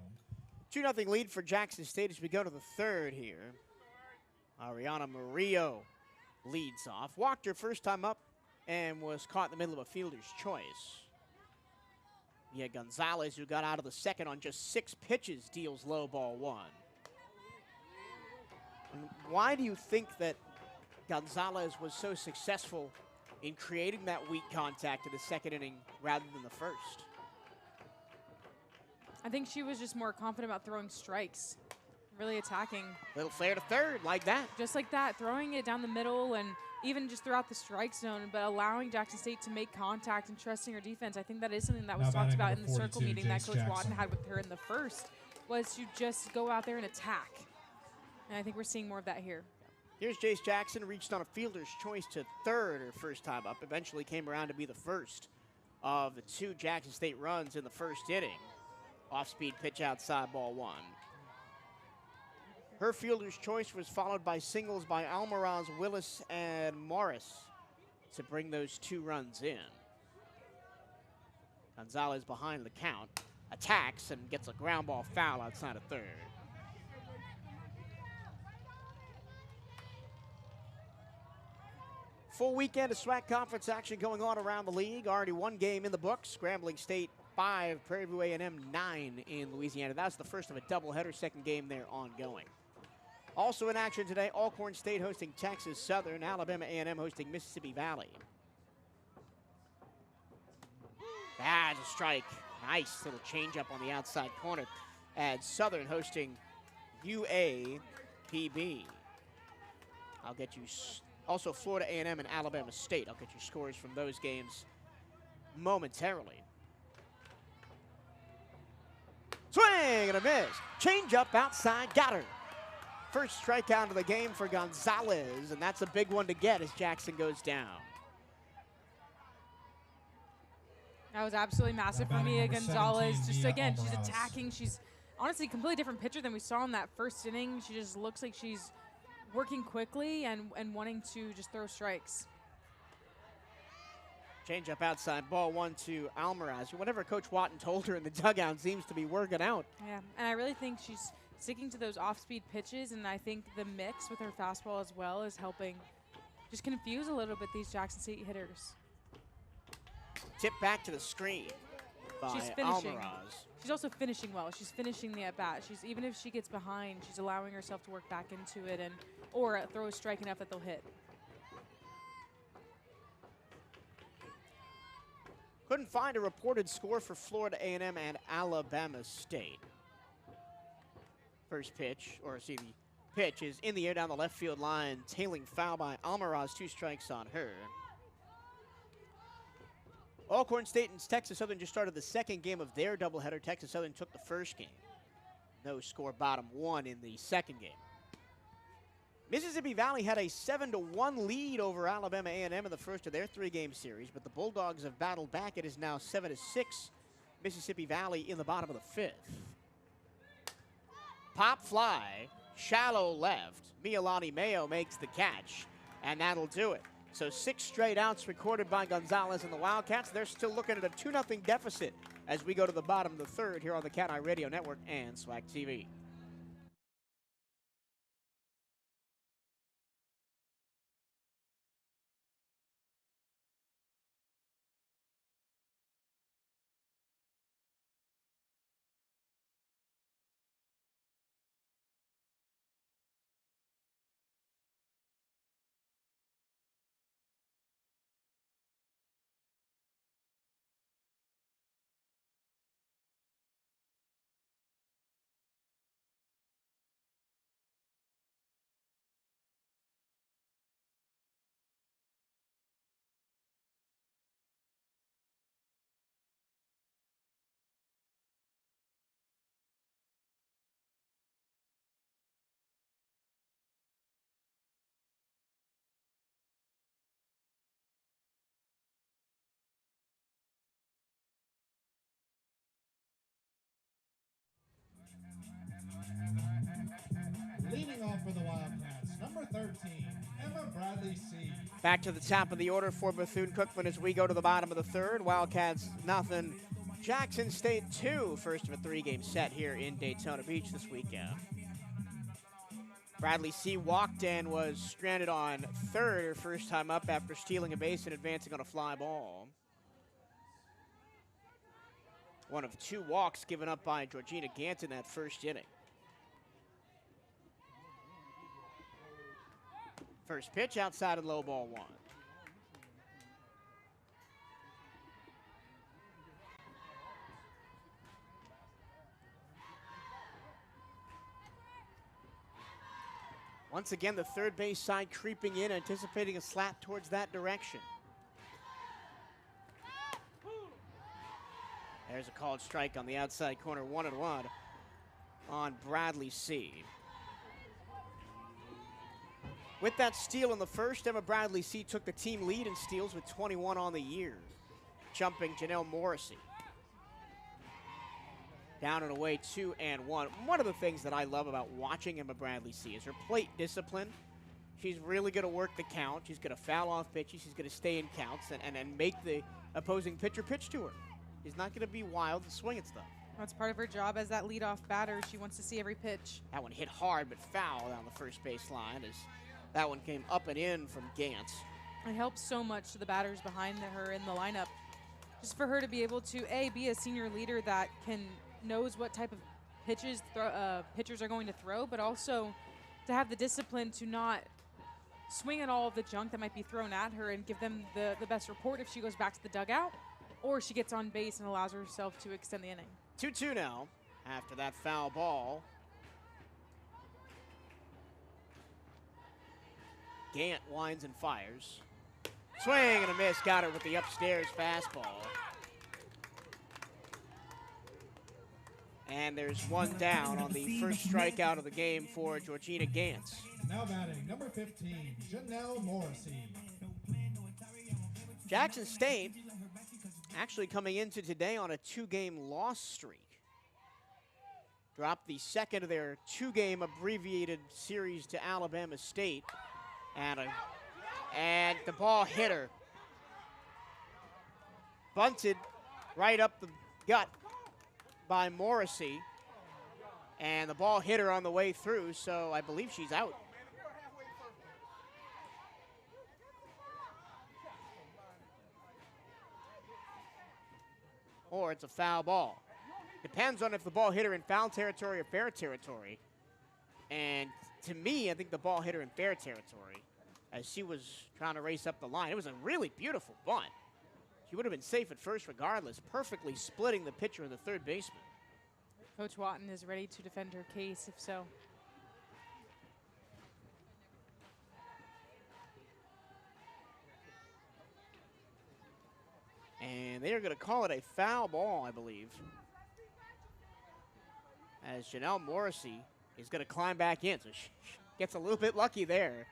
Speaker 1: 2-0 lead for Jackson State as we go to the third here. Ariana Murillo leads off. Walked her first time up and was caught in the middle of a fielder's choice. Yeah, Gonzalez, who got out of the second on just 6 pitches, deals low ball 1. And why do you think that Gonzalez was so successful in creating that weak contact in the second inning rather than the first?
Speaker 3: I think she was just more confident about throwing strikes, really attacking.
Speaker 1: Little flare to third, like that.
Speaker 3: Just like that, throwing it down the middle and even just throughout the strike zone, but allowing Jackson State to make contact and trusting her defense. I think that is something that was talked about in the circle meeting that Coach Watton had with her in the first, was to just go out there and attack. And I think we're seeing more of that here.
Speaker 1: Here's Jace Jackson, reached on a fielder's choice to third her first time up. Eventually came around to be the first of the 2 Jackson State runs in the first inning. Off-speed pitch outside, ball 1. Her fielder's choice was followed by singles by Almaraz, Willis, and Morris to bring those 2 runs in. Gonzalez behind the count, attacks and gets a ground ball foul outside of third. Full weekend of SWAC conference action going on around the league. Already 1 game in the books. Scrambling State 5, Prairie View A&M 9 in Louisiana. That's the first of a doubleheader, second game there ongoing. Also in action today, Alcorn State hosting Texas Southern, Alabama A&M hosting Mississippi Valley. That's a strike. Nice little changeup on the outside corner. And Southern hosting UAPB. I'll get you also Florida A&M and Alabama State. I'll get you scores from those games momentarily. Swing and a miss. Change up outside, got her. First strikeout of the game for Gonzalez, and that's a big one to get as Jackson goes down.
Speaker 3: That was absolutely massive for Mia Gonzalez. Just again, she's attacking. She's honestly a completely different pitcher than we saw in that first inning. She just looks like she's working quickly and wanting to just throw strikes.
Speaker 1: Change up outside, ball 1 to Almaraz. Whatever Coach Watton told her in the dugout seems to be working out.
Speaker 3: Yeah, and I really think she's sticking to those off-speed pitches, and I think the mix with her fastball as well is helping just confuse a little bit these Jackson State hitters.
Speaker 1: Tip back to the screen by
Speaker 3: She's finishing.
Speaker 1: Almaraz.
Speaker 3: She's also finishing well. She's finishing the at-bat. Even if she gets behind, she's allowing herself to work back into it or throw a strike enough that they'll hit.
Speaker 1: Couldn't find a reported score for Florida A&M and Alabama State. First pitch, or see, the pitch is in the air down the left field line. Tailing foul by Almaraz, 2 strikes on her. Alcorn State and Texas Southern just started the second game of their doubleheader. Texas Southern took the first game. No score, bottom 1 in the second game. Mississippi Valley had a 7-1 lead over Alabama A&M in the first of their 3-game series, but the Bulldogs have battled back. It is now 7-6 Mississippi Valley in the bottom of the 5th. Pop fly, shallow left. Mialani Mayo makes the catch, and that'll do it. So 6 straight outs recorded by Gonzalez and the Wildcats. They're still looking at a 2-0 deficit as we go to the bottom of the third here on the CatEye Radio Network and SWAC TV.
Speaker 2: Leading off for the Wildcats, number 13, Emma Bradley C.
Speaker 1: Back to the top of the order for Bethune-Cookman as we go to the bottom of the third. Wildcats nothing. Jackson State 2, first of a 3-game set here in Daytona Beach this weekend. Bradley C. walked and was stranded on third her first time up after stealing a base and advancing on a fly ball. One of 2 walks given up by Georgina Gant in that first inning. First pitch outside of low ball 1. Once again, the third base side creeping in, anticipating a slap towards that direction. There's a called strike on the outside corner, 1-1 on Bradley C. With that steal in the first, Emma Bradley C took the team lead in steals with 21 on the year, jumping Janelle Morrissey. Down and away, 2-1. One of the things that I love about watching Emma Bradley C is her plate discipline. She's really going to work the count. She's going to foul off pitches. She's going to stay in counts and make the opposing pitcher pitch to her. She's not going to be wild and swing at stuff.
Speaker 3: That's part of her job as that leadoff batter. She wants to see every pitch.
Speaker 1: That one hit hard but foul down the first base line as that one came up and in from Gantz.
Speaker 3: It helps so much to the batters behind her in the lineup. Just for her to be able to, A, be a senior leader that knows what type of pitches pitchers are going to throw, but also to have the discipline to not swing at all of the junk that might be thrown at her and give them the best report if she goes back to the dugout or she gets on base and allows herself to extend the inning.
Speaker 1: 2-2 now after that foul ball. Gant winds and fires. Swing and a miss, got her with the upstairs fastball. And there's one down on the first strikeout of the game for Georgina Gantz.
Speaker 2: Now batting, number 15, Janelle Morrissey.
Speaker 1: Jackson State actually coming into today on a 2-game loss streak. Dropped the second of their 2-game abbreviated series to Alabama State. And the ball hit her. Bunted right up the gut by Morrissey. And the ball hit her on the way through, so I believe she's out. Or it's a foul ball. Depends on if the ball hit her in foul territory or fair territory. And to me, I think the ball hit her in fair territory as she was trying to race up the line. It was a really beautiful bunt. She would have been safe at first regardless, perfectly splitting the pitcher and the third baseman.
Speaker 3: Coach Watton is ready to defend her case, if so.
Speaker 1: And they are going to call it a foul ball, I believe, as Janelle Morrissey is going to climb back in. So she gets a little bit lucky there.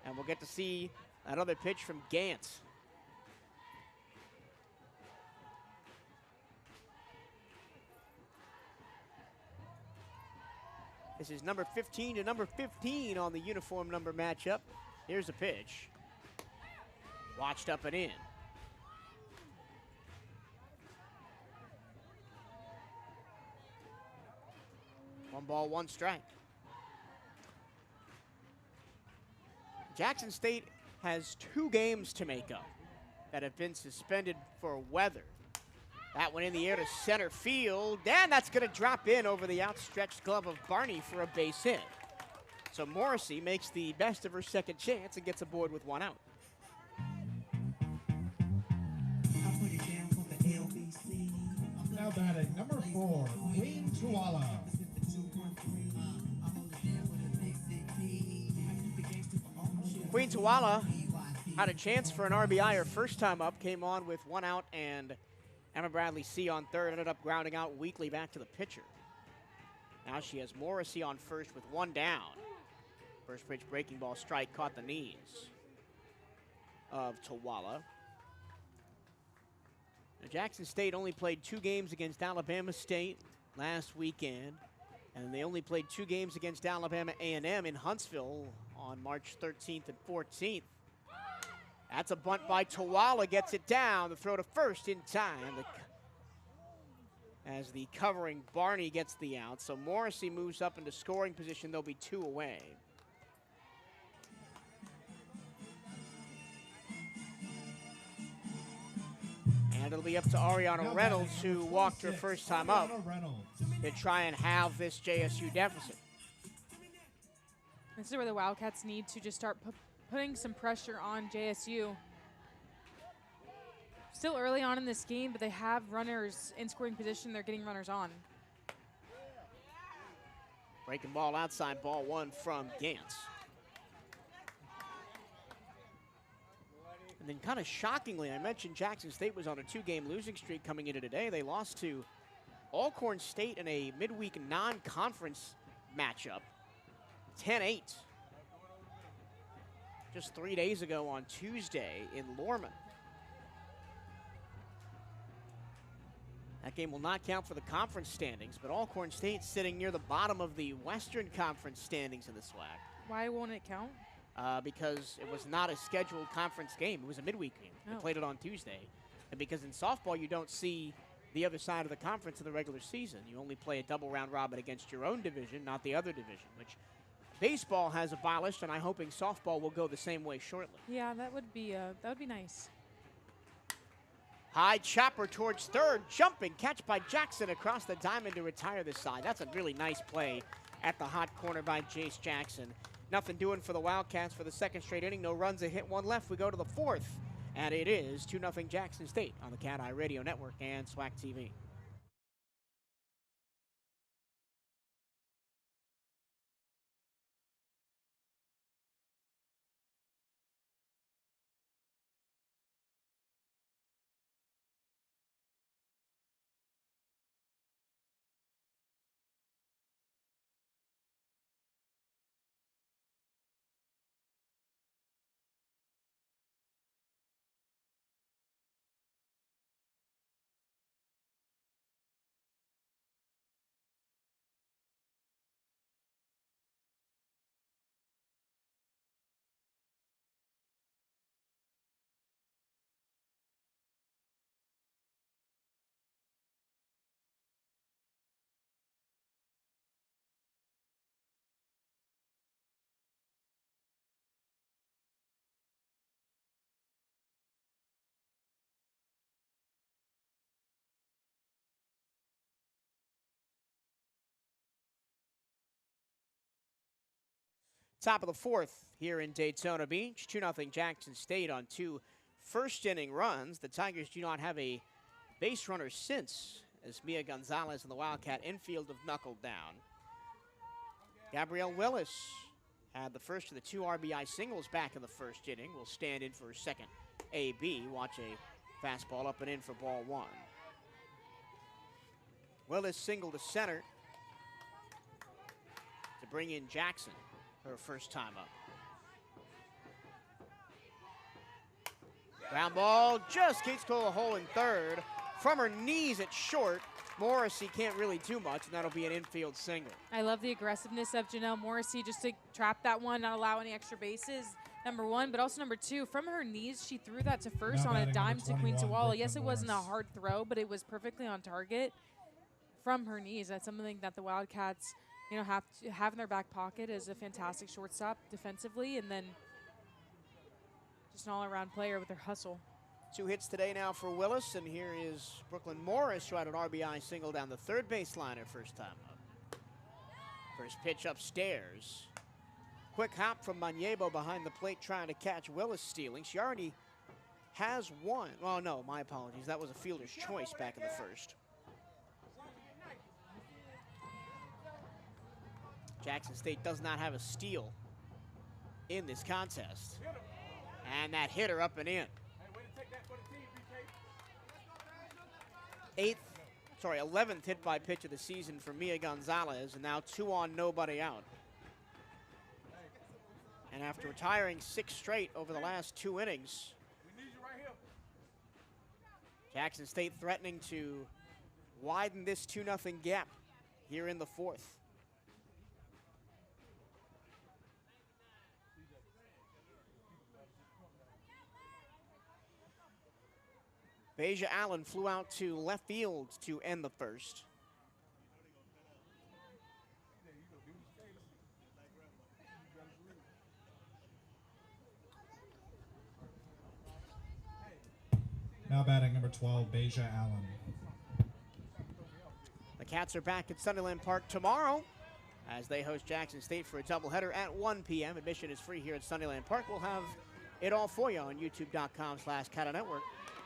Speaker 1: And we'll get to see another pitch from Gantz. This is number 15 to number 15 on the uniform number matchup. Here's a pitch. Watched up and in. One ball, one strike. Jackson State has 2 games to make up that have been suspended for weather. That one in the air to center field, and that's going to drop in over the outstretched glove of Barney for a base hit. So Morrissey makes the best of her second chance and gets aboard with 1 out.
Speaker 2: Now batting number 4, Queen Tuala.
Speaker 1: Queen Tuala had a chance for an RBI her first time up, came on with 1 out, and Emma Bradley C on third, ended up grounding out weakly back to the pitcher. Now she has Morrissey on first with 1 down. First pitch breaking ball strike caught the knees of Tuala. Now, Jackson State only played 2 games against Alabama State last weekend, and they only played 2 games against Alabama A&M in Huntsville on March 13th and 14th. That's a bunt by Tuala, gets it down. The throw to first in time. As the covering Barney gets the out. So Morrissey moves up into scoring position. They'll be 2 away. And it'll be up to Ariana Reynolds, who walked her first time up, to try and halve this JSU deficit.
Speaker 3: This is where the Wildcats need to just start putting some pressure on JSU. Still early on in this game, but they have runners in scoring position. They're getting runners on.
Speaker 1: Breaking ball outside, ball 1 from Gantz. And then kind of shockingly, I mentioned Jackson State was on a 2-game losing streak coming into today. They lost to Alcorn State in a midweek non-conference matchup, 10-8. Just 3 days ago on Tuesday in Lorman. That game will not count for the conference standings, but Alcorn State sitting near the bottom of the Western Conference standings in the SWAC.
Speaker 3: Why won't it count?
Speaker 1: Because it was not a scheduled conference game. It was a midweek game. They played it on Tuesday. And because in softball you don't see the other side of the conference in the regular season. You only play a double round robin against your own division, not the other division, which baseball has abolished, and I'm hoping softball will go the same way shortly.
Speaker 3: Yeah, that would be nice.
Speaker 1: High chopper towards third, jumping catch by Jackson across the diamond to retire this side. That's a really nice play at the hot corner by Jace Jackson. Nothing doing for the Wildcats for the second straight inning. No runs, a hit, 1 left. We go to the 4th, and it is 2-0 Jackson State on the CatEye Radio Network and SWAC TV. Top of the 4th here in Daytona Beach. 2-0 Jackson State on 2 first-inning runs. The Tigers do not have a base runner since, as Mia Gonzalez and the Wildcat infield have knuckled down. Gabrielle Willis had the first of the 2 RBI singles back in the first inning. Will stand in for her second AB. Watch a fastball up and in for ball 1. Willis single to center to bring in Jackson, her first time up. Ground ball just gets to a hole in third. From her knees, it's short. Morrissey can't really do much, and that'll be an infield single.
Speaker 3: I love the aggressiveness of Janelle Morrissey just to trap that one, not allow any extra bases, number one. But also number two, from her knees, she threw that to first on a dime to Queen Tawala. Yes, it wasn't a hard throw, but it was perfectly on target from her knees. That's something that the Wildcats, you know, have to have in their back pocket as a fantastic shortstop defensively, and then just an all-around player with her hustle.
Speaker 1: 2 hits today now for Willis, and here is Brooklyn Morris, who had an RBI single down the third baseline her first time up. First pitch upstairs. Quick hop from Manyebo behind the plate trying to catch Willis stealing. She already has one. Well, no, my apologies. That was a fielder's choice back in the first. Jackson State does not have a steal in this contest. And that hitter up and in. 11th hit by pitch of the season for Mia Gonzalez, and now 2 on, nobody out. And after retiring 6 straight over the last 2 innings, Jackson State threatening to widen this 2-0 gap here in the 4th. Beja Allen flew out to left field to end the first.
Speaker 2: Now batting number 12, Beja Allen.
Speaker 1: The Cats are back at Sunnyland Park tomorrow as they host Jackson State for a doubleheader at 1 p.m. Admission is free here at Sunnyland Park. We'll have it all for you on youtube.com/CatEye Network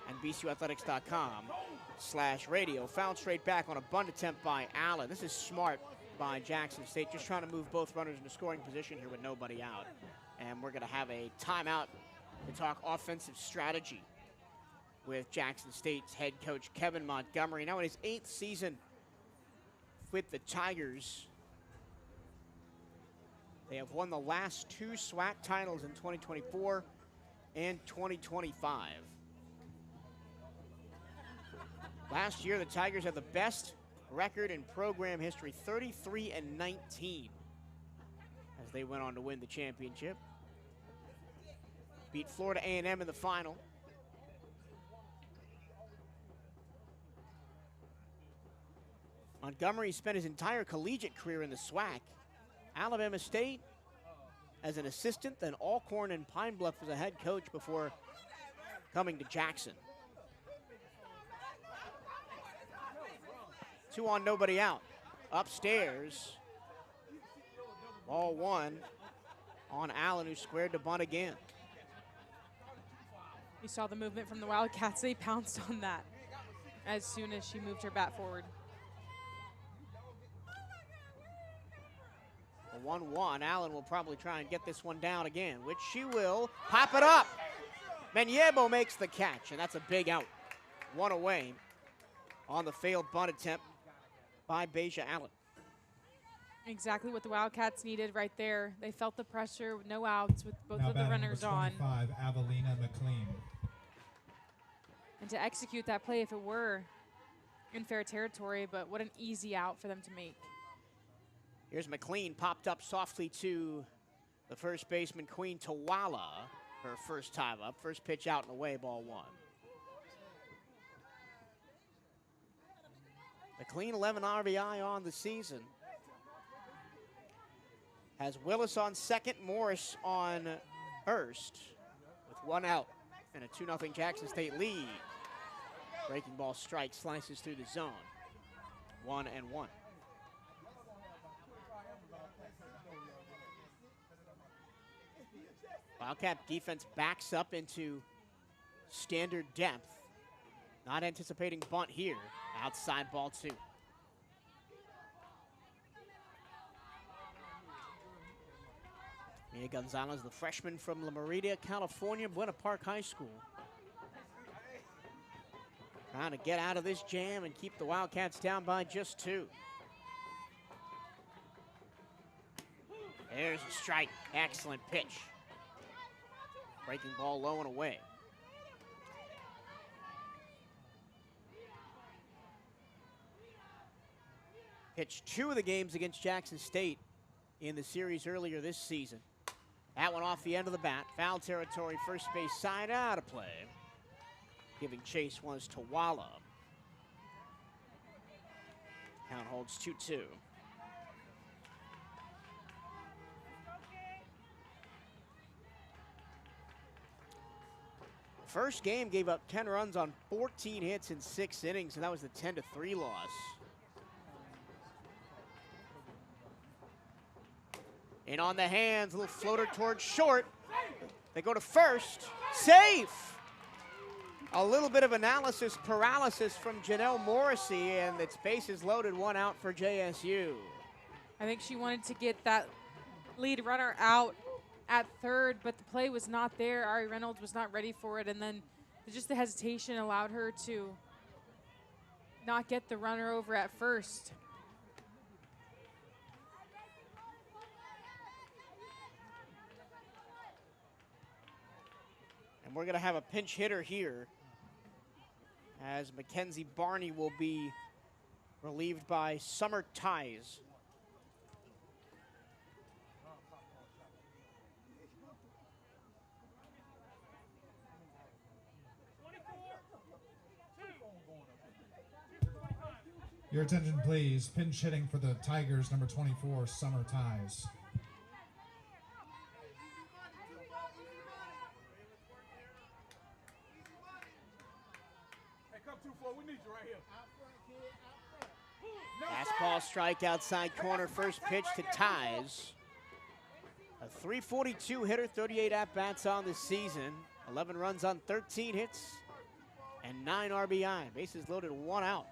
Speaker 1: and BCUathletics.com/radio. Fouled straight back on a bunt attempt by Allen. This is smart by Jackson State, just trying to move both runners into scoring position here with nobody out. And we're going to have a timeout to talk offensive strategy with Jackson State's head coach Kevin Montgomery. Now in his 8th season with the Tigers, they have won the last 2 SWAC titles in 2024 and 2025. Last year, the Tigers had the best record in program history, 33-19, as they went on to win the championship. Beat Florida A&M in the final. Montgomery spent his entire collegiate career in the SWAC. Alabama State as an assistant, then Alcorn and Pine Bluff as a head coach before coming to Jackson. 2 on, nobody out. Upstairs, ball 1 on Allen, who squared to bunt again.
Speaker 3: You saw the movement from the Wildcats. They pounced on that as soon as she moved her bat forward.
Speaker 1: A 1-1. Allen will probably try and get this one down again, which she will. Pop it up. Manyebo makes the catch, and that's a big out. 1 away on the failed bunt attempt by Beja Allen.
Speaker 3: Exactly what the Wildcats needed right there. They felt the pressure with no outs with both of the runners on.
Speaker 2: 25, Avelina McLean.
Speaker 3: And to execute that play if it were in fair territory, but what an easy out for them to make.
Speaker 1: Here's McLean, popped up softly to the first baseman, Queen Tawala, her first time up. First pitch out and away, ball 1. McLean, 11 RBI on the season. Has Willis on second, Morris on first, with 1 out and a 2-0 Jackson State lead. Breaking ball strike slices through the zone. 1-1. Wildcat defense backs up into standard depth. Not anticipating bunt here. Outside ball 2. Mia Gonzalez, the freshman from La Merida, California, Buena Park High School. Trying to get out of this jam and keep the Wildcats down by just 2. There's a strike. Excellent pitch. Breaking ball low and away. Pitched 2 of the games against Jackson State in the series earlier this season. That one off the end of the bat. Foul territory, first base side, out of play. Giving chase was Tawala. Count holds 2-2. First game gave up 10 runs on 14 hits in 6 innings, and that was the 10-3 loss. And on the hands, a little floater towards short. They go to first. Safe! A little bit of analysis paralysis from Janelle Morrissey, and it's bases loaded, 1 out for JSU.
Speaker 3: I think she wanted to get that lead runner out at third, but the play was not there. Ari Reynolds was not ready for it, and then just the hesitation allowed her to not get the runner over at first.
Speaker 1: And we're going to have a pinch hitter here, as Mackenzie Barney will be relieved by Summer Ties.
Speaker 2: Your attention, please. Pinch hitting for the Tigers, number 24, Summer Ties.
Speaker 1: Fastball strike outside corner, first pitch to Ties. A 342 hitter, 38 at-bats on the season. 11 runs on 13 hits and 9 RBI. Bases loaded, 1 out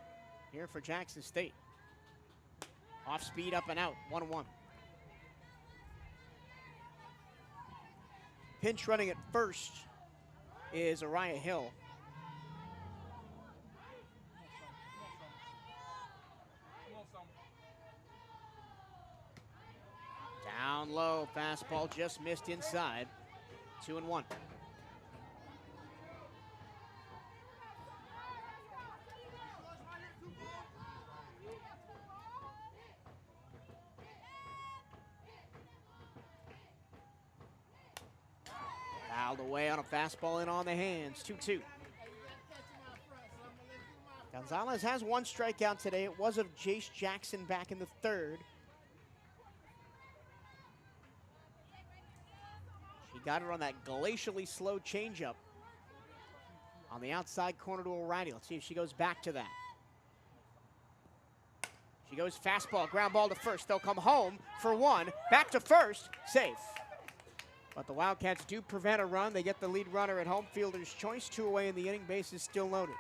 Speaker 1: here for Jackson State. Off speed, up and out, 1-1. Pinch running at first is Araya Hill. Down low, fastball just missed inside. 2-1. Fouled away on a fastball in on the hands. 2-2. Gonzalez has 1 strikeout today. It was of Jace Jackson back in the 3rd. She got it on that glacially slow changeup on the outside corner to a righty. Let's see if she goes back to that. She goes fastball, ground ball to first. They'll come home for 1. Back to first, safe. But the Wildcats do prevent a run. They get the lead runner at home fielder's choice. 2 away in the inning, bases still loaded.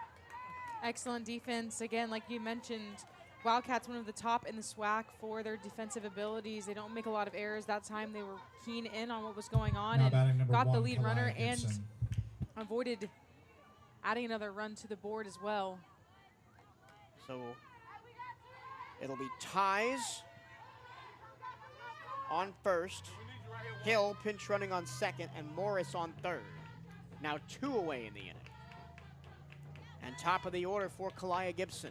Speaker 3: Excellent defense. Again, like you mentioned, Wildcats one of the top in the SWAC for their defensive abilities. They don't make a lot of errors. That time they were keen in on what was going on and got the lead runner and avoided adding another run to the board as well.
Speaker 1: So it'll be Ties on first, Hill pinch running on second, and Morris on third. Now 2 away in the inning. And top of the order for Kalia Gibson.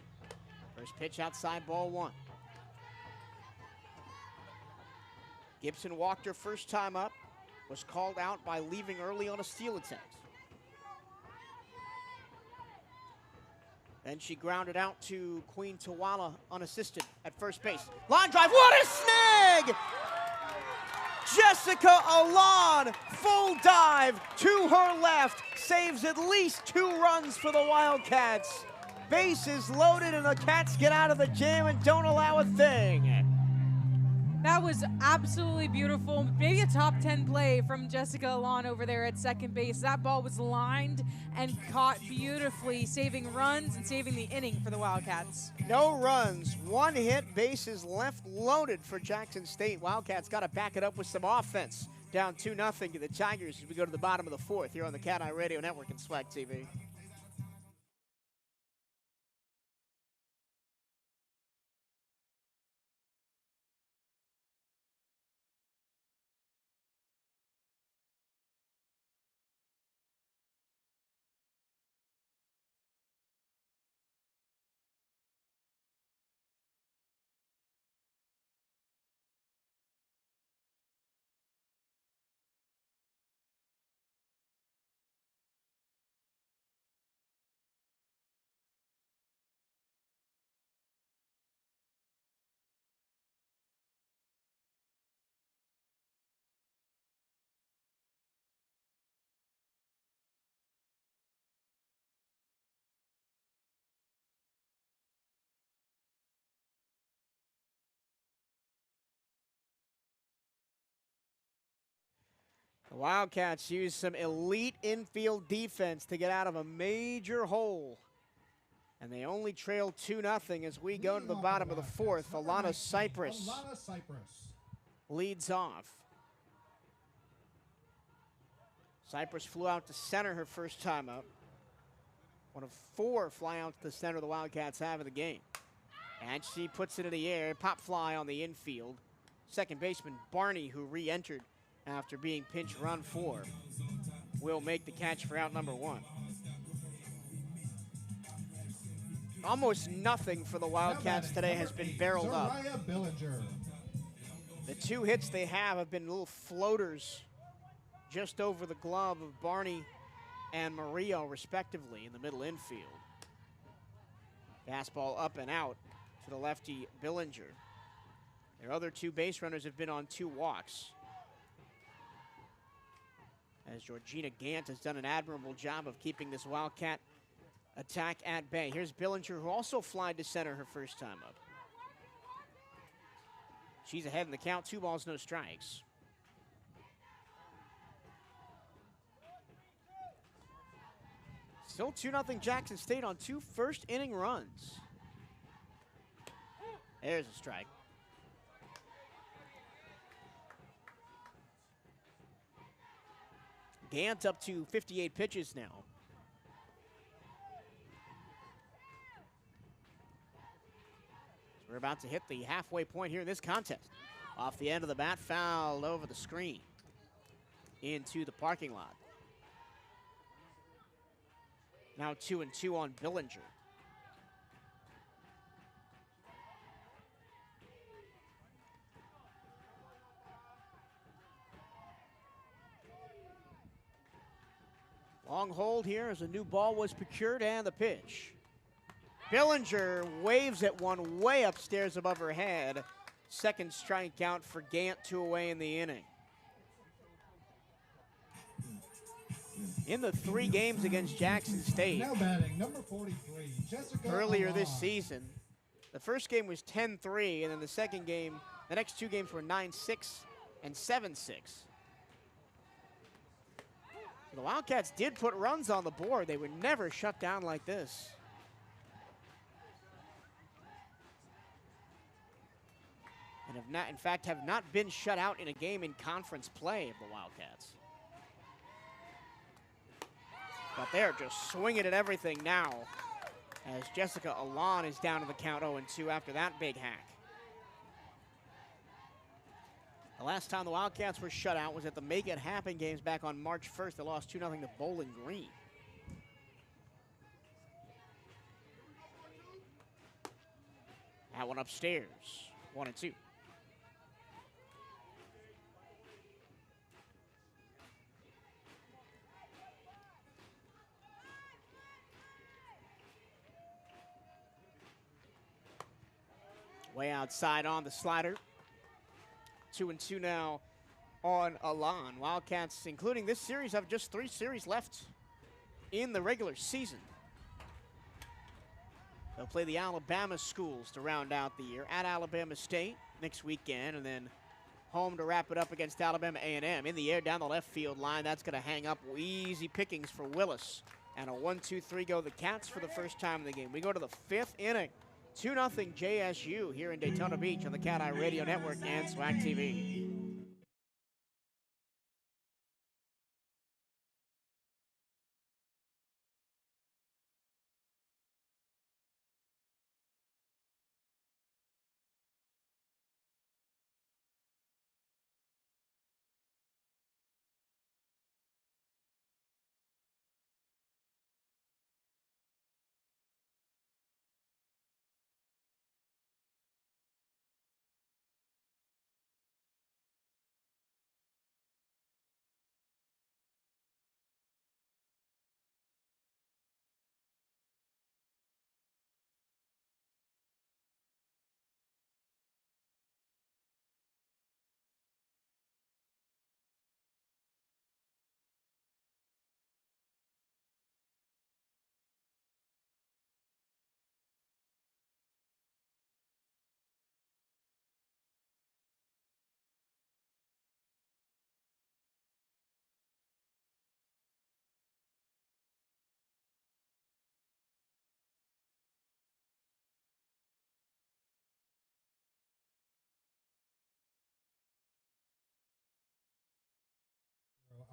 Speaker 1: First pitch outside, ball 1. Gibson walked her first time up, was called out by leaving early on a steal attempt. Then she grounded out to Queen Tawala unassisted at first base. Line drive, what a snag! Jessica Alon, full dive to her left, saves at least 2 runs for the Wildcats. Bases loaded and the Cats get out of the jam and don't allow a thing.
Speaker 3: That was absolutely beautiful. Maybe a top 10 play from Jessica Alon over there at second base. That ball was lined and caught beautifully, saving runs and saving the inning for the Wildcats.
Speaker 1: No runs, 1 hit, bases left loaded for Jackson State. Wildcats got to back it up with some offense. Down 2-0 to the Tigers as we go to the bottom of the 4th here on the CatEye Radio Network and SWAC TV. The Wildcats use some elite infield defense to get out of a major hole. And they only trail 2-0 as we go to the bottom of the fourth. Alana Cypress leads off. Cypress flew out to center her first time up. One of 4 flyouts to center the Wildcats have in the game. And she puts it in the air, pop fly on the infield. Second baseman Barney, who re-entered after being pinch run for, will make the catch for out number 1. Almost nothing for the Wildcats today has been barreled up. The 2 hits they have been little floaters just over the glove of Barney and Murillo, respectively, in the middle infield. Fastball up and out to the lefty Billinger. Their other 2 base runners have been on 2 walks, as Georgina Gant has done an admirable job of keeping this Wildcat attack at bay. Here's Billinger, who also flied to center her first time up. She's ahead in the count, 2 balls, no strikes. Still 2-0 Jackson State on 2 first-inning runs. There's a strike. Gant up to 58 pitches now. We're about to hit the halfway point here in this contest. Off the end of the bat, fouled over the screen into the parking lot. Now 2-2 on Billinger. Long hold here as a new ball was procured, and the pitch. Billinger waves at one way upstairs above her head. Second strikeout for Gant, 2 away in the inning. In the 3 games against Jackson State
Speaker 2: Now batting, number 43, Jessica
Speaker 1: earlier this
Speaker 2: Alon.
Speaker 1: season, the first game was 10-3, and then the second game, the next 2 games were 9-6 and 7-6. The Wildcats did put runs on the board. They were never shut down like this. And have not, in fact, have not been shut out in a game in conference play of the Wildcats. But they're just swinging at everything now, as Jessica Alon is down to the count 0-2 after that big hack. The last time the Wildcats were shut out was at the Make It Happen games back on March 1st. They lost 2-0 to Bowling Green. That one upstairs, 1-2. Way outside on the slider. 2-2 now on Alon. Wildcats, including this series, have just 3 series left in the regular season. They'll play the Alabama schools to round out the year at Alabama State next weekend, and then home to wrap it up against Alabama A&M. In the air down the left field line, that's going to hang up easy pickings for Willis. And a 1-2-3 go the Cats for the first time in the game. We go to the 5th inning. 2-0 JSU here in Daytona Beach on the CatEye Radio Network and SWAC TV.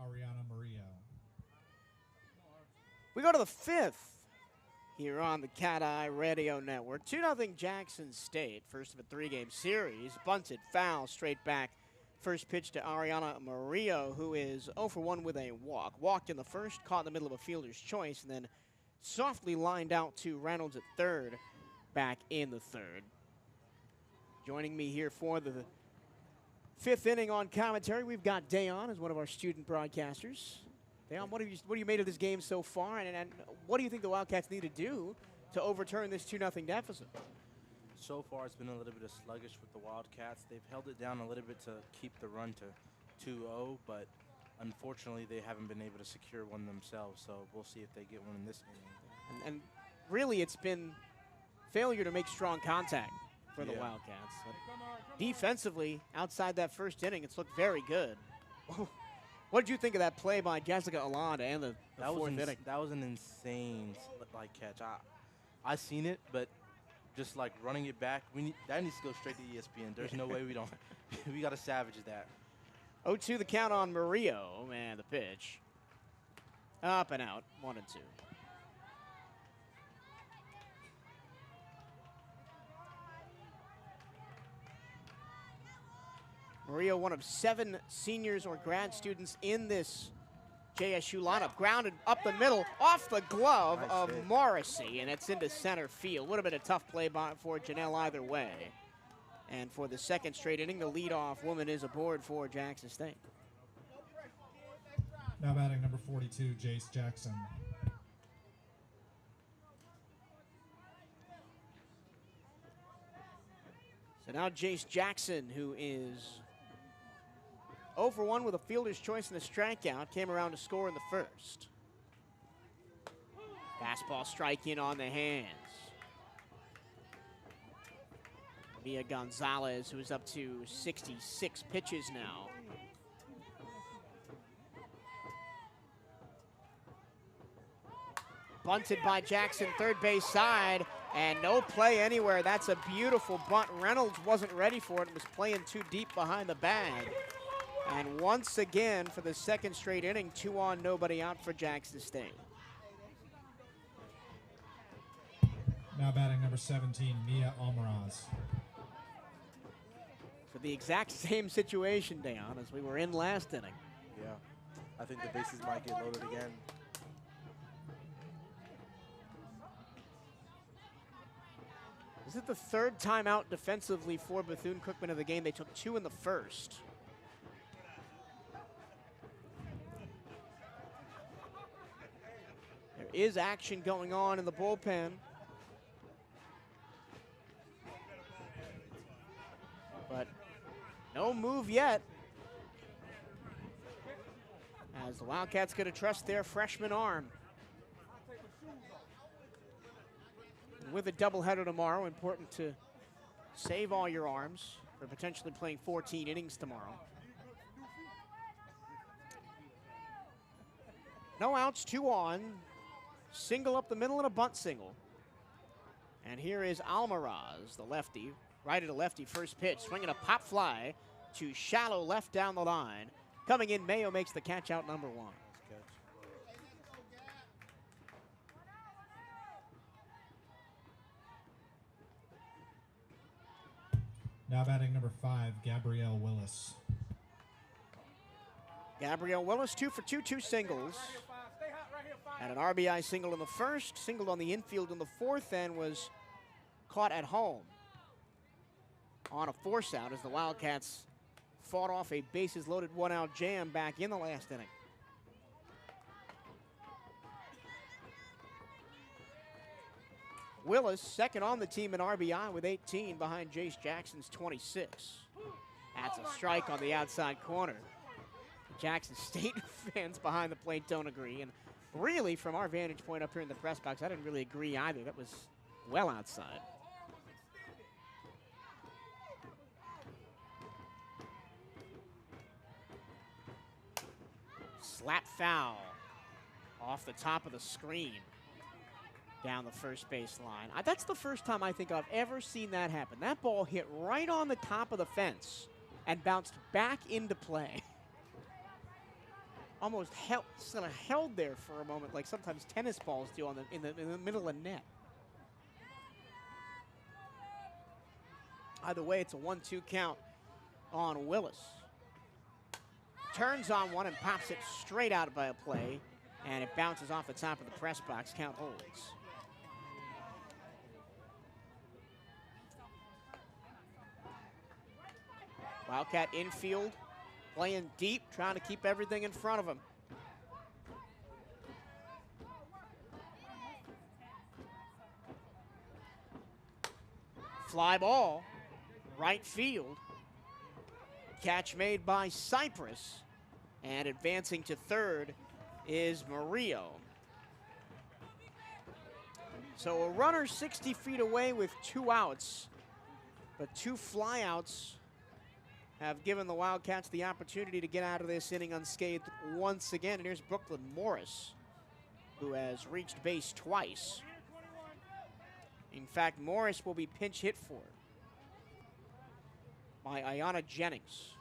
Speaker 2: Ariana Murillo.
Speaker 1: We go to the 5th here on the CatEye Radio Network. 2-0 Jackson State. First of a 3-game series. Bunted, foul, straight back. First pitch to Ariana Murillo, who is 0 for 1 with a walk. Walked in the first, caught in the middle of a fielder's choice, and then softly lined out to Reynolds at third, back in the 3rd. Joining me here for the 5th inning on commentary, we've got Dayon as one of our student broadcasters. Dayon, what have you made of this game so far, and what do you think the Wildcats need to do to overturn this 2-0 deficit?
Speaker 4: So far, it's been a little bit of sluggish with the Wildcats. They've held it down a little bit to keep the run to 2-0, but unfortunately, they haven't been able to secure one themselves, so we'll see if they get one in this inning.
Speaker 1: And really, it's been failure to make strong contact for the Wildcats. But defensively, outside that first inning, it's looked very good. What did you think of that play by Jessica Alanda and the 4th inning?
Speaker 4: That was an insane catch. I seen it, but just like running it back, that needs to go straight to ESPN. There's no way we don't. We got to savage that.
Speaker 1: 0-2 the count on Murillo, and the pitch. Up and out, 1-2. Murillo, one of 7 seniors or grad students in this JSU lineup. Grounded up the middle, off the glove of Morrissey, and it's into center field. Would have been a tough play for Janelle either way. And for the 2nd straight inning, the leadoff woman is aboard for Jackson State.
Speaker 2: Now batting number 42, Jace Jackson.
Speaker 1: So now Jace Jackson, who is 0 for 1 with a fielder's choice and a strikeout, came around to score in the 1st. Fastball strike in on the hands. Mia Gonzalez, who is up to 66 pitches now. Bunted by Jackson, third base side, and no play anywhere. That's a beautiful bunt. Reynolds wasn't ready for it and was playing too deep behind the bag. And once again, for the 2nd straight inning, 2 on, nobody out for Jackson State.
Speaker 2: Now batting number 17, Mia Almaraz.
Speaker 1: For the exact same situation, Dayon, as we were in last inning.
Speaker 4: Yeah, I think the bases might get loaded again.
Speaker 1: Is it the 3rd timeout defensively for Bethune-Cookman of the game? They took 2 in the 1st. There is action going on in the bullpen. But no move yet, as the Wildcats going to trust their freshman arm. With a doubleheader tomorrow, important to save all your arms for potentially playing 14 innings tomorrow. No outs, 2 on. Single up the middle and a bunt single. And here is Almaraz, the lefty. Righty to lefty, first pitch. Swinging a pop fly to shallow left down the line. Coming in, Mayo makes the catch out number 1.
Speaker 2: Now batting number 5, Gabrielle Willis.
Speaker 1: Gabrielle Willis, 2 for 2, 2 singles. Had an RBI single in the 1st, singled on the infield in the 4th, and was caught at home on a force out as the Wildcats fought off a bases loaded 1-out jam back in the last inning. Willis, 2nd on the team in RBI with 18 behind Jace Jackson's 26. That's a strike on the outside corner. Jackson State fans behind the plate don't agree. And really, from our vantage point up here in the press box, I didn't really agree either. That was well outside. Slap foul off the top of the screen down the first base line. That's the first time I think I've ever seen that happen. That ball hit right on the top of the fence and bounced back into play. almost held there for a moment, like sometimes tennis balls do in the middle of net. Either way, it's a 1-2 count on Willis. Turns on one and pops it straight out by a play, and it bounces off the top of the press box. Count holds. Wildcat infield, playing deep, trying to keep everything in front of him. Fly ball, right field. Catch made by Cypress, and advancing to third is Murillo. So a runner 60 feet away with 2 outs, but 2 flyouts have given the Wildcats the opportunity to get out of this inning unscathed once again. And here's Brooklyn Morris, who has reached base twice. In fact, Morris will be pinch hit for by Ayanna Jennings.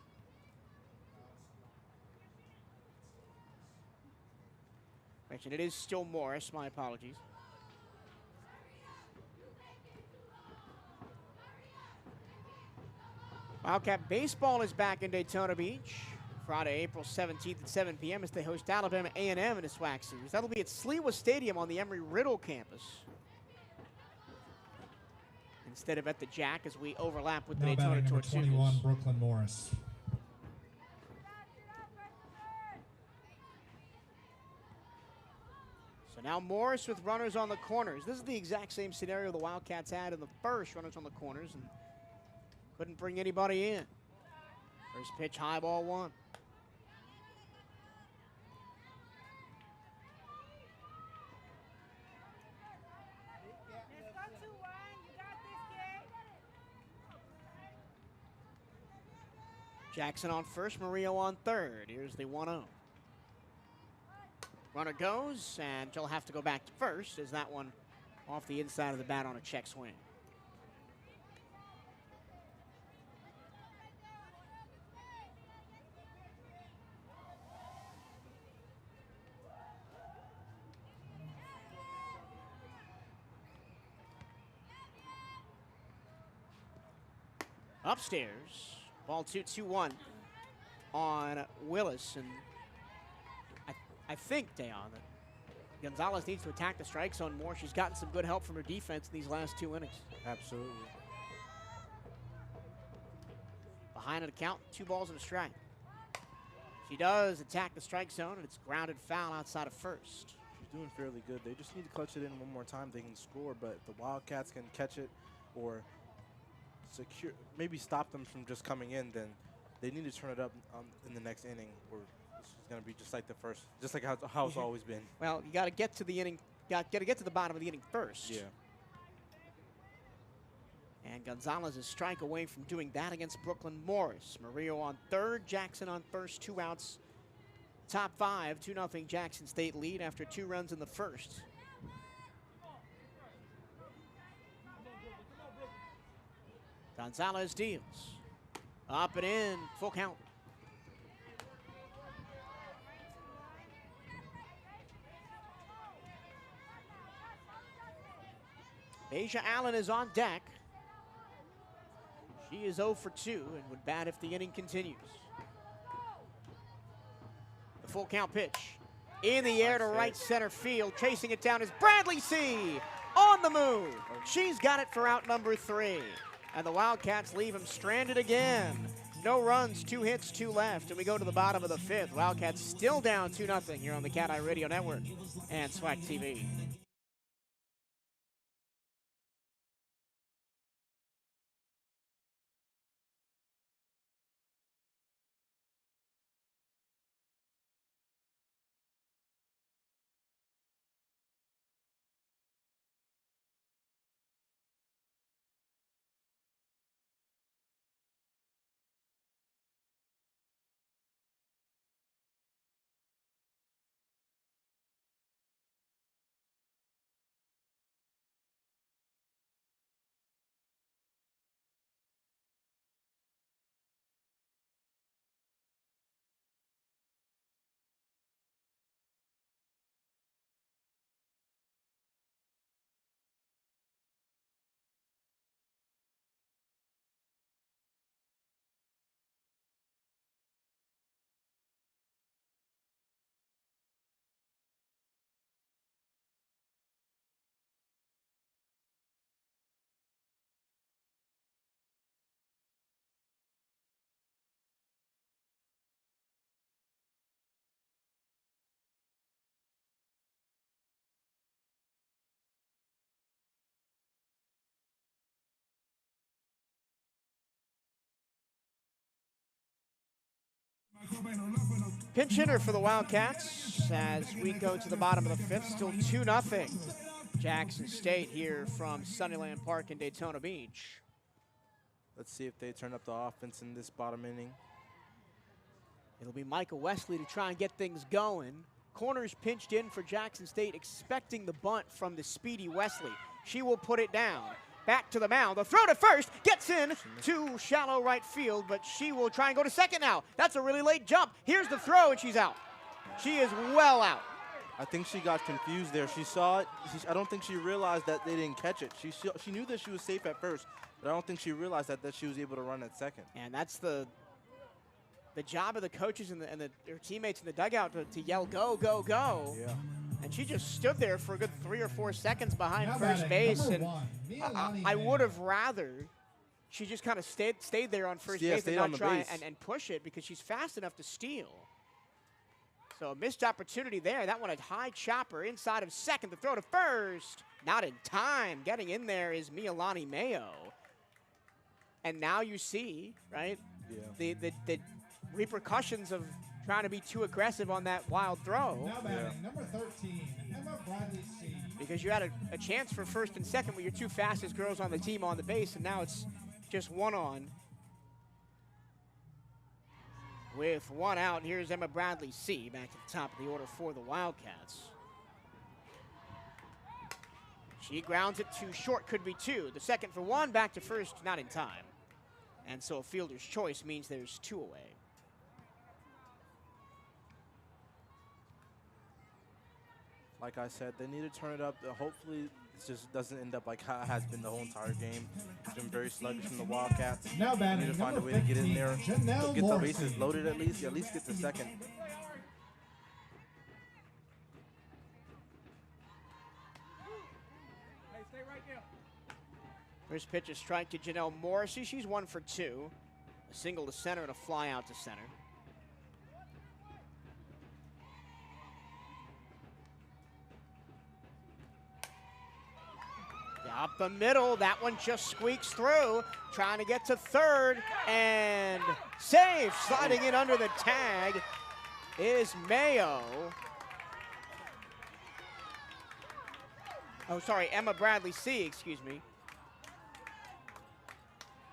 Speaker 1: Mention it is still Morris, my apologies. Wildcat baseball is back in Daytona Beach Friday, April 17th at 7 p.m. as they host Alabama A&M in a SWAC series. That'll be at Sliwa Stadium on the Emory-Riddle campus, instead of at the Jack, as we overlap with the
Speaker 2: Now
Speaker 1: Daytona
Speaker 2: batting number
Speaker 1: Tortugas.
Speaker 2: 21, Brooklyn Morris.
Speaker 1: So now Morris with runners on the corners. This is the exact same scenario the Wildcats had in the first, runners on the corners, and couldn't bring anybody in. First pitch, high ball 1. Jackson on first, Murillo on third. Here's the 1-0. Runner goes, and she'll have to go back to first as that one off the inside of the bat on a check swing. Upstairs, ball 2-2-1 on Willis, and I think, Dayon, that Gonzalez needs to attack the strike zone more. She's gotten some good help from her defense in these last 2 innings.
Speaker 4: Absolutely.
Speaker 1: Behind an account, 2 balls and a strike. She does attack the strike zone, and it's grounded foul outside of first.
Speaker 4: She's doing fairly good. They just need to clutch it in one more time. They can score, but if the Wildcats can catch it or secure, maybe stop them from just coming in, then they need to turn it up in the next inning, or it's going to be just like the first, just like how it's always been.
Speaker 1: Well, you got to get to the inning, got to get to the bottom of the inning first.
Speaker 4: Yeah.
Speaker 1: And Gonzalez is strike away from doing that against Brooklyn Morris. Murillo on third, Jackson on first, 2 outs. Top 5, 2-0 Jackson State lead after 2 runs in the first. Gonzalez deals. Up and in, full count. Asia Allen is on deck. She is 0 for 2 and would bat if the inning continues. The full count pitch. In the air to right center field. Chasing it down is Bradley C. On the move. She's got it for out number 3. And the Wildcats leave him stranded again. No runs, 2 hits, 2 left. And we go to the bottom of the 5th. Wildcats still down 2-0 here on the CatEye Radio Network and SWAC TV. Pinch hitter for the Wildcats as we go to the bottom of the fifth. Still 2-0. Jackson State here from Sunnyland Park in Daytona Beach.
Speaker 4: Let's see if they turn up the offense in this bottom inning.
Speaker 1: It'll be Michael Wesley to try and get things going. Corners pinched in for Jackson State, expecting the bunt from the speedy Wesley. She will put it down. Back to the mound. The throw to first. Gets in to shallow right field, but she will try and go to second now. That's a really late jump. Here's the throw, and she's out. She is well out.
Speaker 4: I think she got confused there. She saw it. I don't think she realized that they didn't catch it. She knew that she was safe at first, but I don't think she realized that she was able to run at second.
Speaker 1: And that's the job of the coaches and their teammates in the dugout to yell, go, go, go.
Speaker 4: Yeah.
Speaker 1: And she just stood there for a good 3 or 4 seconds behind first base. And I would have rather she just kind of stayed there on first base and not try and push it, because she's fast enough to steal. So a missed opportunity there. That one a high chopper inside of second. The throw to first. Not in time. Getting in there is Mialani Mayo. And now you see, right, the repercussions of trying to be too aggressive on that wild throw.
Speaker 2: Now batting, number 13, Emma Bradley C.
Speaker 1: Because you had a chance for first and second with your two fastest girls on the team on the base, and now it's just one on. With one out, here's Emma Bradley C. back at the top of the order for the Wildcats. She grounds it to short, could be two. The second for one, back to first, not in time. And so a fielder's choice means there's 2 away.
Speaker 4: Like I said, they need to turn it up. Hopefully, it just doesn't end up like how it has been the whole entire game. It's been very sluggish from the Wildcats.
Speaker 2: Now
Speaker 4: They
Speaker 2: batting,
Speaker 4: need to find a
Speaker 2: number
Speaker 4: way to get in
Speaker 2: 15,
Speaker 4: there,
Speaker 2: Janelle
Speaker 4: get the
Speaker 2: Morrissey.
Speaker 4: bases loaded at least get the second.
Speaker 1: First pitch, a strike to Janelle Morrissey. She's 1 for 2. A single to center and a fly out to center. Up the middle, that one just squeaks through. Trying to get to third, and safe. Sliding in under the tag is Mayo. Oh, sorry, Emma Bradley C, excuse me.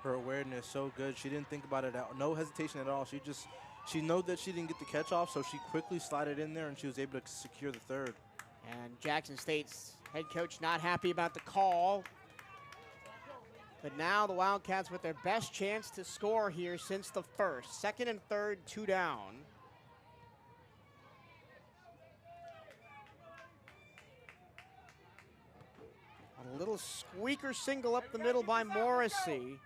Speaker 4: Her awareness so good. She didn't think about it out. No hesitation at all. She knew that she didn't get the catch off, so she quickly slided in there and she was able to secure the third.
Speaker 1: And Jackson State's head coach not happy about the call. But now the Wildcats with their best chance to score here since the first. Second and third, 2 down. A little squeaker single up the middle by Morrissey.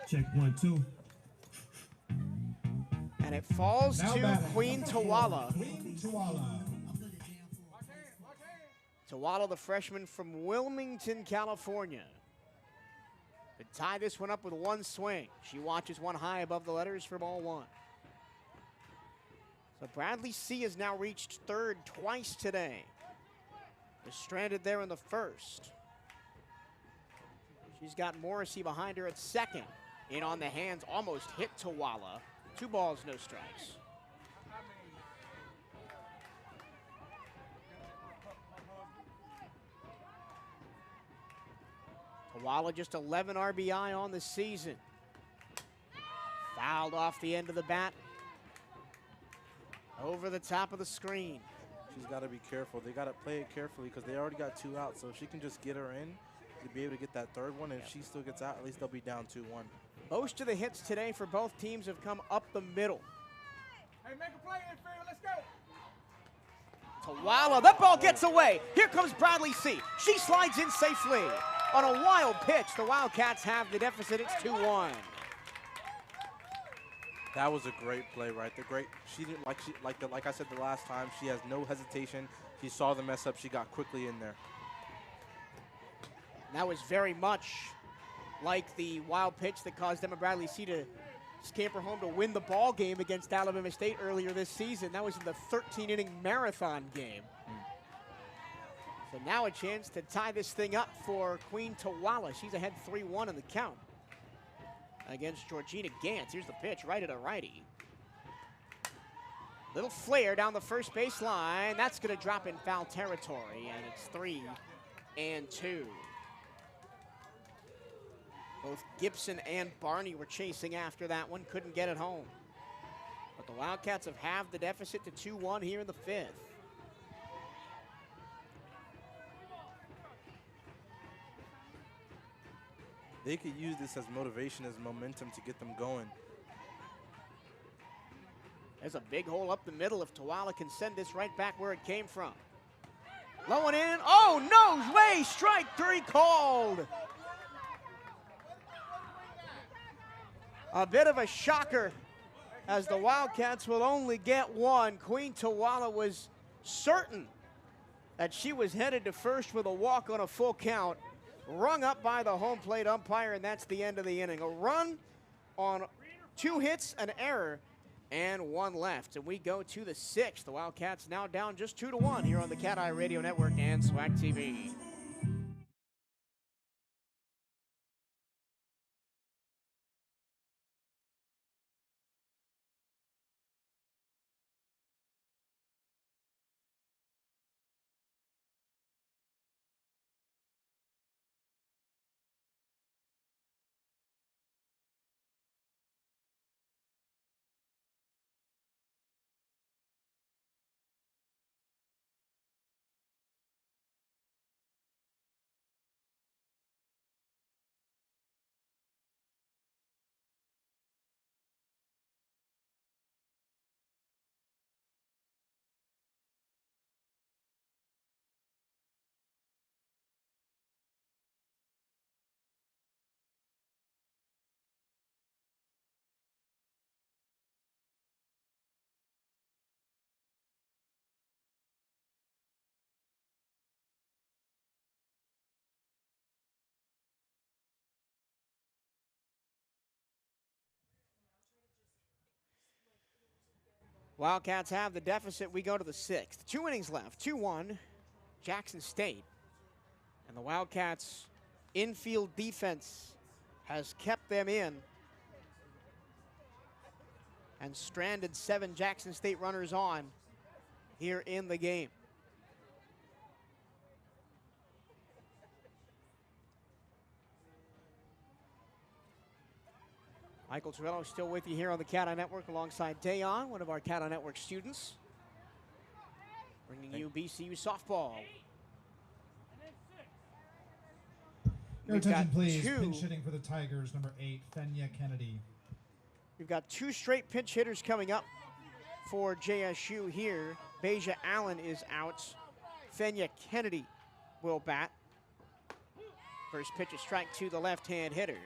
Speaker 5: Check 1, 2.
Speaker 1: And it falls
Speaker 2: Now
Speaker 1: to
Speaker 2: batting,
Speaker 1: Queen
Speaker 2: number 4,
Speaker 1: Tawala.
Speaker 2: Queen Tawala.
Speaker 1: Tawala, the freshman from Wilmington, California. Could tie this one up with one swing. She watches one high above the letters for ball 1. So Bradley C has now reached third twice today. Was stranded there in the first. She's got Morrissey behind her at second. In on the hands, almost hit Tawala. 2 balls, no strikes. Tawala just 11 RBI on the season. Fouled off the end of the bat. Over the top of the screen.
Speaker 4: She's got to be careful. They got to play it carefully because they already got 2 outs. So if she can just get her in, to be able to get that third one, and if she still gets out, at least they'll be down 2-1.
Speaker 1: Most of the hits today for both teams have come up the middle.
Speaker 6: Hey, make a play, infield. Let's go.
Speaker 1: Tawala, that ball gets away. Here comes Bradley C. She slides in safely. On a wild pitch, the Wildcats have the deficit. It's 2-1.
Speaker 4: That was a great play right there. Great. She didn't like I said the last time. She has no hesitation. She saw the mess up. She got quickly in there.
Speaker 1: That was very much like the wild pitch that caused Emma Bradley C to scamper home to win the ball game against Alabama State earlier this season. That was in the 13-inning marathon game. So now a chance to tie this thing up for Queen Tawala. She's ahead 3-1 in the count. against Georgina Gantz. Here's the pitch, right at a righty. Little flare down the first base line. That's going to drop in foul territory, and it's 3-2. Both Gibson and Barney were chasing after that one, couldn't get it home. But the Wildcats have halved the deficit to 2-1 here in the 5th.
Speaker 4: They could use this as motivation, as momentum to get them going.
Speaker 1: There's a big hole up the middle if Tawala can send this right back where it came from. Low and in. Oh, no way. Strike 3 called. A bit of a shocker as the Wildcats will only get one. Queen Tawala was certain that she was headed to first with a walk on a full count. Rung up by the home plate umpire, and that's the end of the inning. A run on 2 hits, an error, and 1 left. And we go to the 6th. The Wildcats now down just 2-1 here on the CatEye Radio Network and SWAC TV. Wildcats have the deficit. We go to the 6th. 2 innings left, 2-1, Jackson State. And the Wildcats' infield defense has kept them in and stranded 7 Jackson State runners on here in the game. Michael Torello still with you here on the CatEye Network alongside Dayon, one of our CatEye Network students, bringing you B-CU Softball.
Speaker 2: Your attention, please. Pinch hitting for the Tigers, number 8, Fenya Kennedy.
Speaker 1: We've got 2 straight pinch hitters coming up for JSU here. Beja Allen is out. Fenya Kennedy will bat. First pitch, a strike to the left-hand hitter.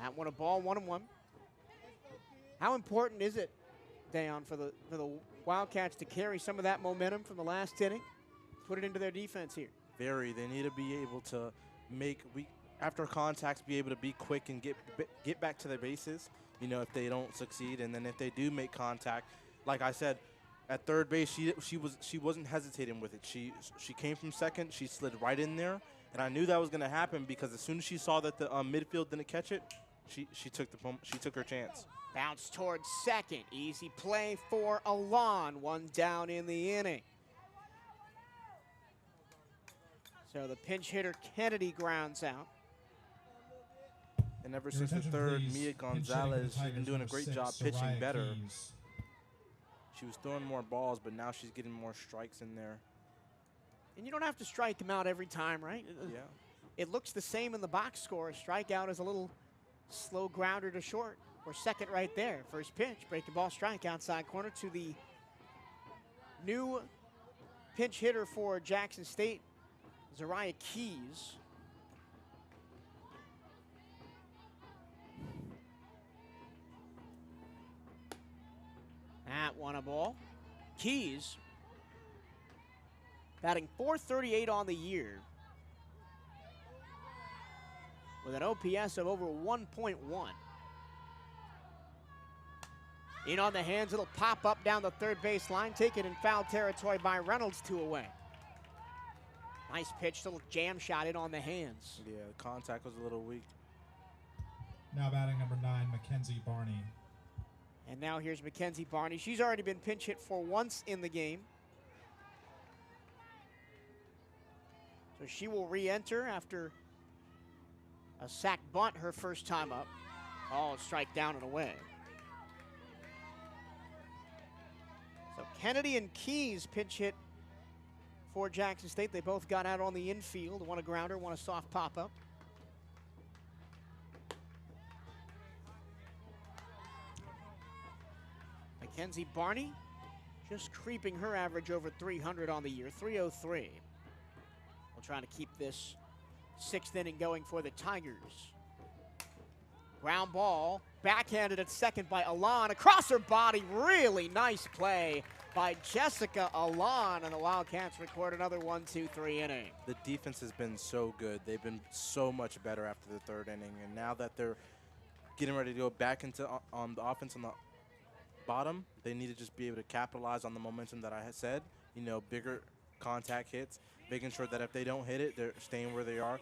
Speaker 1: That one a ball, 1-1. How important is it, Dayon, for the Wildcats to carry some of that momentum from the last inning, put it into their defense here?
Speaker 4: Very. They need to be able to make, after contacts, be able to be quick and get back to their bases, you know, if they don't succeed. And then if they do make contact, like I said, at third base, she wasn't hesitating with it. She came from second, she slid right in there, and I knew that was going to happen because as soon as she saw that the midfield didn't catch it, she took her chance.
Speaker 1: Bounce towards second. Easy play for Alon. 1 down in the inning. So the pinch hitter Kennedy grounds out.
Speaker 4: And ever since the third, Mia Gonzalez, she's been doing a great job pitching better. She was throwing more balls, but now she's getting more strikes in there.
Speaker 1: And you don't have to strike him out every time, right?
Speaker 4: Yeah.
Speaker 1: It looks the same in the box score. A strikeout is a little slow grounder to short, or second right there. First pitch, breaking ball strike outside corner to the new pinch hitter for Jackson State, Zariah Keys. That one a ball. Keys batting .438 on the year, with an OPS of over 1.1. In on the hands, it'll pop up down the third base line, taken in foul territory by Reynolds, 2 away. Nice pitch, little jam shot in on the hands.
Speaker 4: Yeah, the contact was a little weak.
Speaker 2: Now batting number 9, Mackenzie Barney.
Speaker 1: And now here's Mackenzie Barney. She's already been pinch hit for once in the game. So she will re-enter after a sac bunt her first time up. Oh, strike down and away. So Kennedy and Keys pinch hit for Jackson State. They both got out on the infield. One a grounder, one a soft pop-up. Mackenzie Barney just creeping her average over 300 on the year, 303. We'll try to keep this 6th inning going for the Tigers. Ground ball, backhanded at second by Alon. Across her body, really nice play by Jessica Alon, and the Wildcats record another 1-2-3 inning.
Speaker 4: The defense has been so good. They've been so much better after the 3rd inning, and now that they're getting ready to go back into on the offense on the bottom, they need to just be able to capitalize on the momentum that I had said. You know, bigger contact hits, making sure that if they don't hit it, they're staying where they are.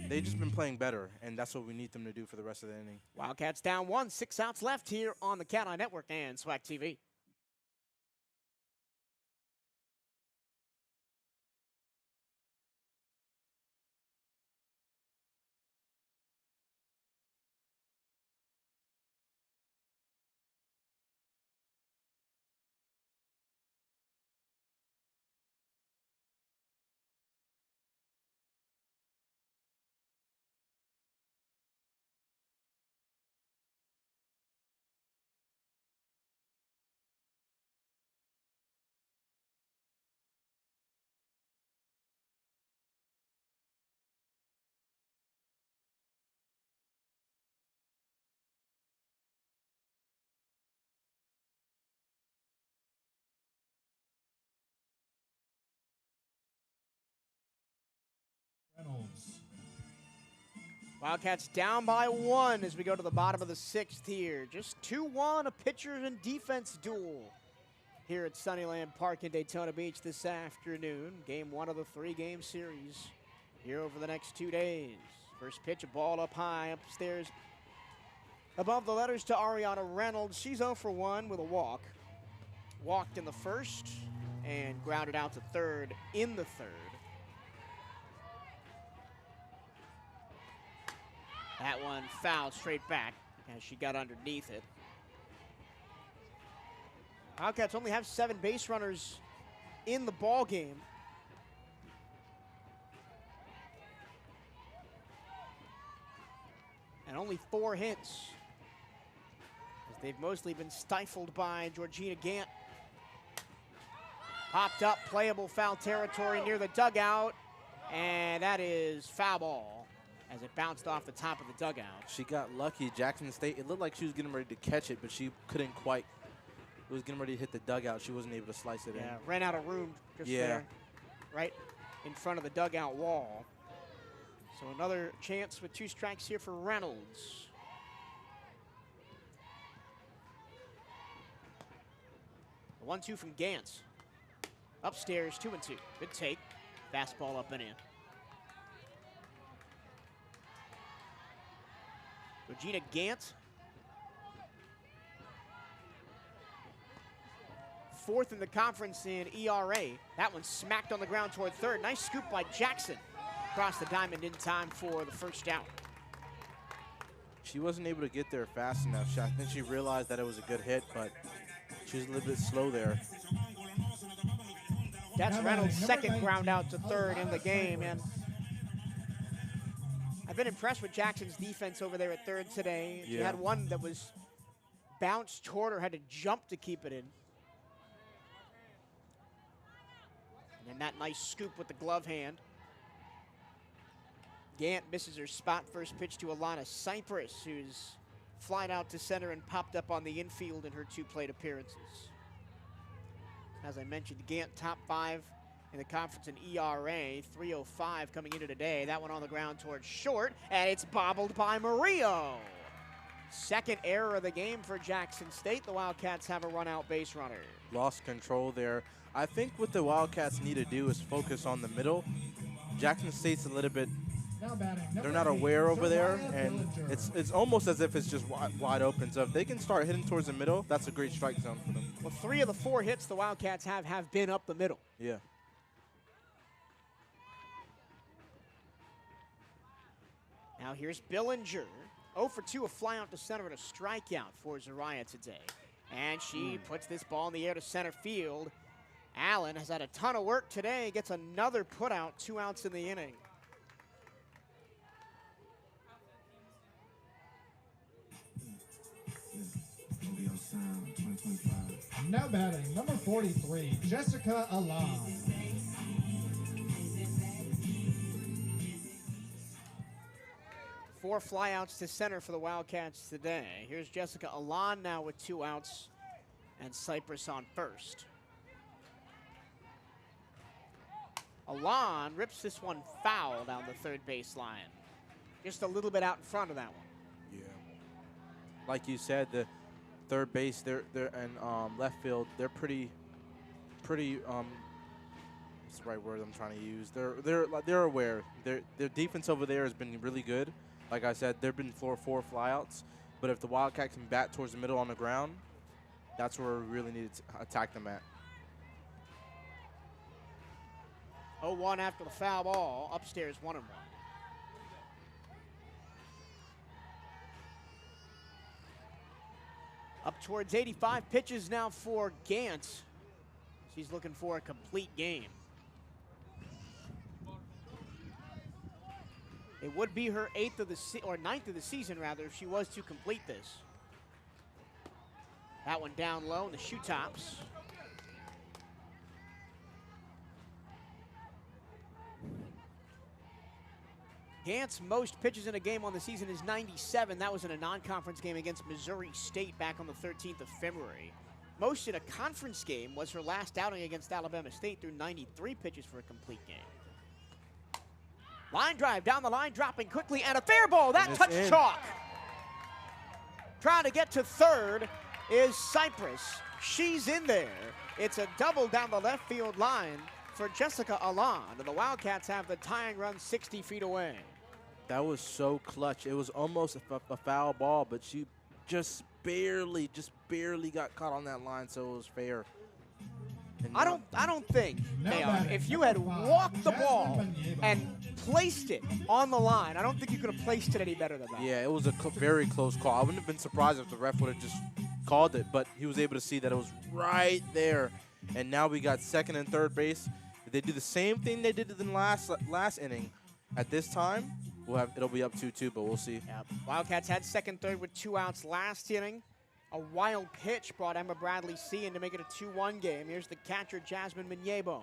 Speaker 4: They've just been playing better, and that's what we need them to do for the rest of the inning.
Speaker 1: Wildcats down 1, 6 outs left here on the CatEye Network and SWAC TV.
Speaker 2: Reynolds.
Speaker 1: Wildcats down by 1 as we go to the bottom of the 6th here. Just 2-1, a pitcher and defense duel here at Sunnyland Park in Daytona Beach this afternoon. Game 1 of the 3-game series here over the next 2 days. First pitch, a ball up high, upstairs above the letters to Ariana Reynolds. She's 0 for 1 with a walk. Walked in the first and grounded out to third in the 3rd. That one fouled straight back as she got underneath it. Wildcats only have 7 base runners in the ball game. And only 4 hits, as they've mostly been stifled by Georgina Gant. Popped up, playable foul territory near the dugout, and that is foul ball as it bounced off the top of the dugout.
Speaker 4: She got lucky. Jackson State, it looked like she was getting ready to catch it, but she couldn't quite. It was getting ready to hit the dugout. She wasn't able to slice it in.
Speaker 1: Yeah, ran out of room just there, right in front of the dugout wall. So another chance with 2 strikes here for Reynolds. The 1-2 from Gantz. Upstairs, 2-2. Good take. Fastball up and in. Regina Gant, 4th in the conference in ERA. That one smacked on the ground toward third. Nice scoop by Jackson. Across the diamond in time for the first out.
Speaker 4: She wasn't able to get there fast enough. I think she realized that it was a good hit, but she was a little bit slow there.
Speaker 1: That's Reynolds' second ground out to third in the game, and I've been impressed with Jackson's defense over there at third today. She had one that was bounced toward her, had to jump to keep it in. And then that nice scoop with the glove hand. Gant misses her spot. First pitch to Alana Cypress, who's flied out to center and popped up on the infield in her 2 plate appearances. As I mentioned, Gant top 5 in the conference in ERA, 305 coming into today. That one on the ground towards short, and it's bobbled by Murillo. Second error of the game for Jackson State. The Wildcats have a run-out base runner.
Speaker 4: Lost control there. I think what the Wildcats need to do is focus on the middle. Jackson State's a little bit,
Speaker 2: Now batting, number
Speaker 4: they're not
Speaker 2: 8,
Speaker 4: aware over there,
Speaker 2: Josiah
Speaker 4: and
Speaker 2: Billinger.
Speaker 4: it's almost as if it's just wide open. So if they can start hitting towards the middle, that's a great strike zone for them.
Speaker 1: Well, 3 of the 4 hits the Wildcats have been up the middle.
Speaker 4: Yeah.
Speaker 1: Now here's Billinger. 0 for 2, a fly out to center and a strikeout for Zariah today. And she puts this ball in the air to center field. Allen has had a ton of work today, gets another put out, 2 outs in the inning.
Speaker 2: Now batting, number 43, Jessica Alam.
Speaker 1: Four flyouts to center for the Wildcats today. Here's Jessica Alon now with 2 outs and Cypress on first. Alon rips this one foul down the third baseline. Just a little bit out in front of that one.
Speaker 4: Yeah. Like you said, the third base, they're and left field, they're pretty. What's the right word I'm trying to use? They're aware. Their defense over there has been really good. Like I said, there've been 4 flyouts, but if the Wildcat can bat towards the middle on the ground, that's where we really need to attack them at.
Speaker 1: 0-1 after the foul ball. Upstairs 1-1. Up towards 85 pitches now for Gantz. She's looking for a complete game. It would be her 8th of the or 9th of the season rather if she was to complete this. That one down low in the shoe tops. Gant's most pitches in a game on the season is 97. That was in a non-conference game against Missouri State back on the 13th of February. Most in a conference game was her last outing against Alabama State through 93 pitches for a complete game. Line drive down the line, dropping quickly, and a fair ball. That touched chalk. Trying to get to third is Cypress. She's in there. It's a double down the left field line for Jessica Alon, and the Wildcats have the tying run 60 feet away.
Speaker 4: That was so clutch. It was almost a foul ball, but she just barely got caught on that line, so it was fair. And
Speaker 1: I don't think, if you had walked the ball and placed it on the line, I don't think you could have placed it any better than that.
Speaker 4: Yeah, it was a very close call. I wouldn't have been surprised if the ref would have just called it, but he was able to see that it was right there. And now we got second and third base. If they do the same thing they did in the last inning, at this time, it'll be up 2-2, but we'll see.
Speaker 1: Yep. Wildcats had second, third with 2 outs last inning. A wild pitch brought Emma Bradley C in to make it a 2-1 game. Here's the catcher, Jasmine Minyebo.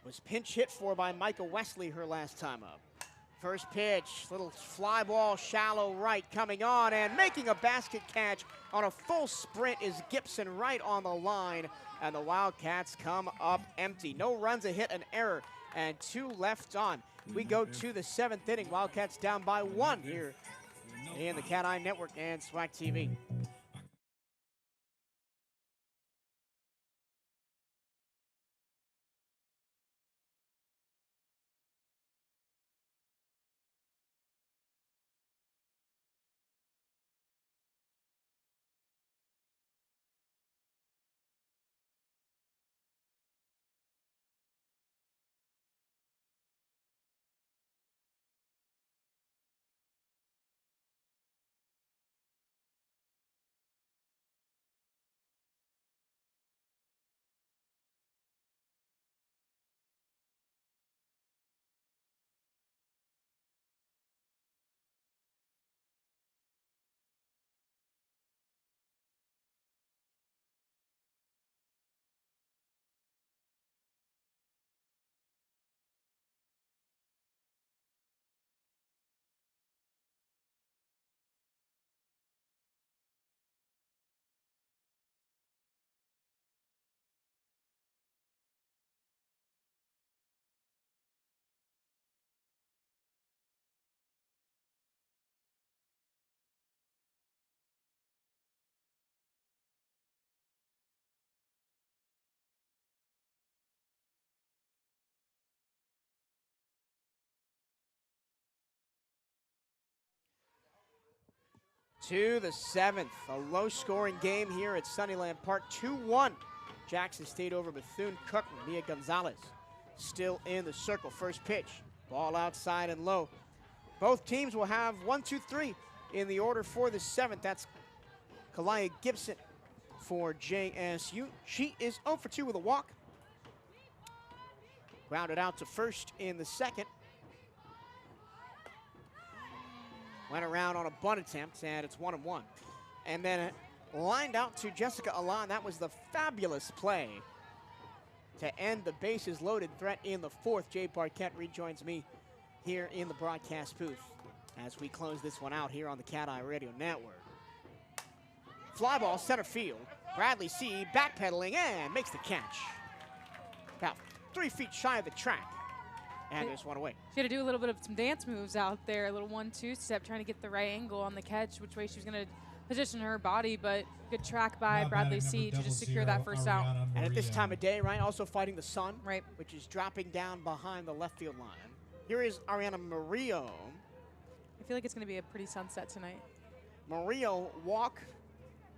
Speaker 1: Was pinch hit for by Micah Wesley her last time up. First pitch, little fly ball, shallow right coming on, and making a basket catch on a full sprint is Gibson right on the line, and the Wildcats come up empty. No runs, a hit, an error, and 2 left on. We go to the 7th inning. Wildcats down by 1 here in the CatEye Network and SWAC TV. To the 7th, a low-scoring game here at Sunnyland Park, 2-1. Jackson State over Bethune-Cookman. Mia Gonzalez still in the circle. First pitch, ball outside and low. Both teams will have 1, 2, 3 in the order for the 7th. That's Kalaya Gibson for JSU. She is 0 for 2 with a walk. Grounded out to first in the 2nd. Went around on a bunt attempt, and it's 1-1. And then lined out to Jessica Alon. That was the fabulous play to end the bases loaded threat in the 4th. Jay Barquette rejoins me here in the broadcast booth as we close this one out here on the CatEye Radio Network. Fly ball center field. Bradley C. backpedaling and makes the catch. About 3 feet shy of the track. And there's one away.
Speaker 3: She had to do a little bit of some dance moves out there, a little 1-2 step, trying to get the right angle on the catch, which way she was going to position her body, but good track by Bradley C. to just secure that first out.
Speaker 1: And at this time of day, right, also fighting the sun,
Speaker 3: right,
Speaker 1: which is dropping down behind the left field line. Here is Ariana Murillo.
Speaker 3: I feel like it's going to be a pretty sunset tonight.
Speaker 1: Murillo walk,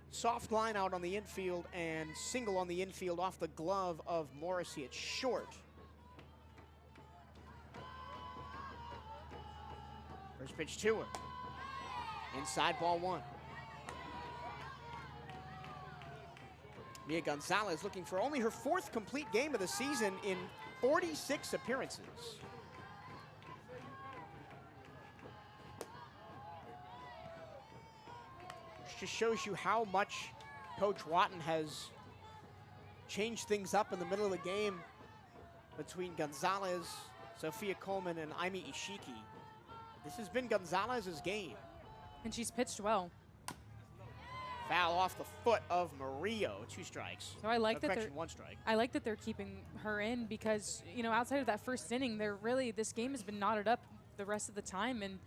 Speaker 1: soft line out on the infield, and single on the infield off the glove of Morrissey. It's short. First pitch to her. Inside, ball 1. Mia Gonzalez looking for only her 4th complete game of the season in 46 appearances. Which just shows you how much Coach Watton has changed things up in the middle of the game between Gonzalez, Sophia Coleman, and Aimi Ishiki. This has been Gonzalez's game.
Speaker 3: And she's pitched well.
Speaker 1: Foul off the foot of Murillo, 2 strikes.
Speaker 3: So I like that
Speaker 1: they're 1 strike.
Speaker 3: I like that they're keeping her in because, you know, outside of that first inning, this game has been knotted up the rest of the time, and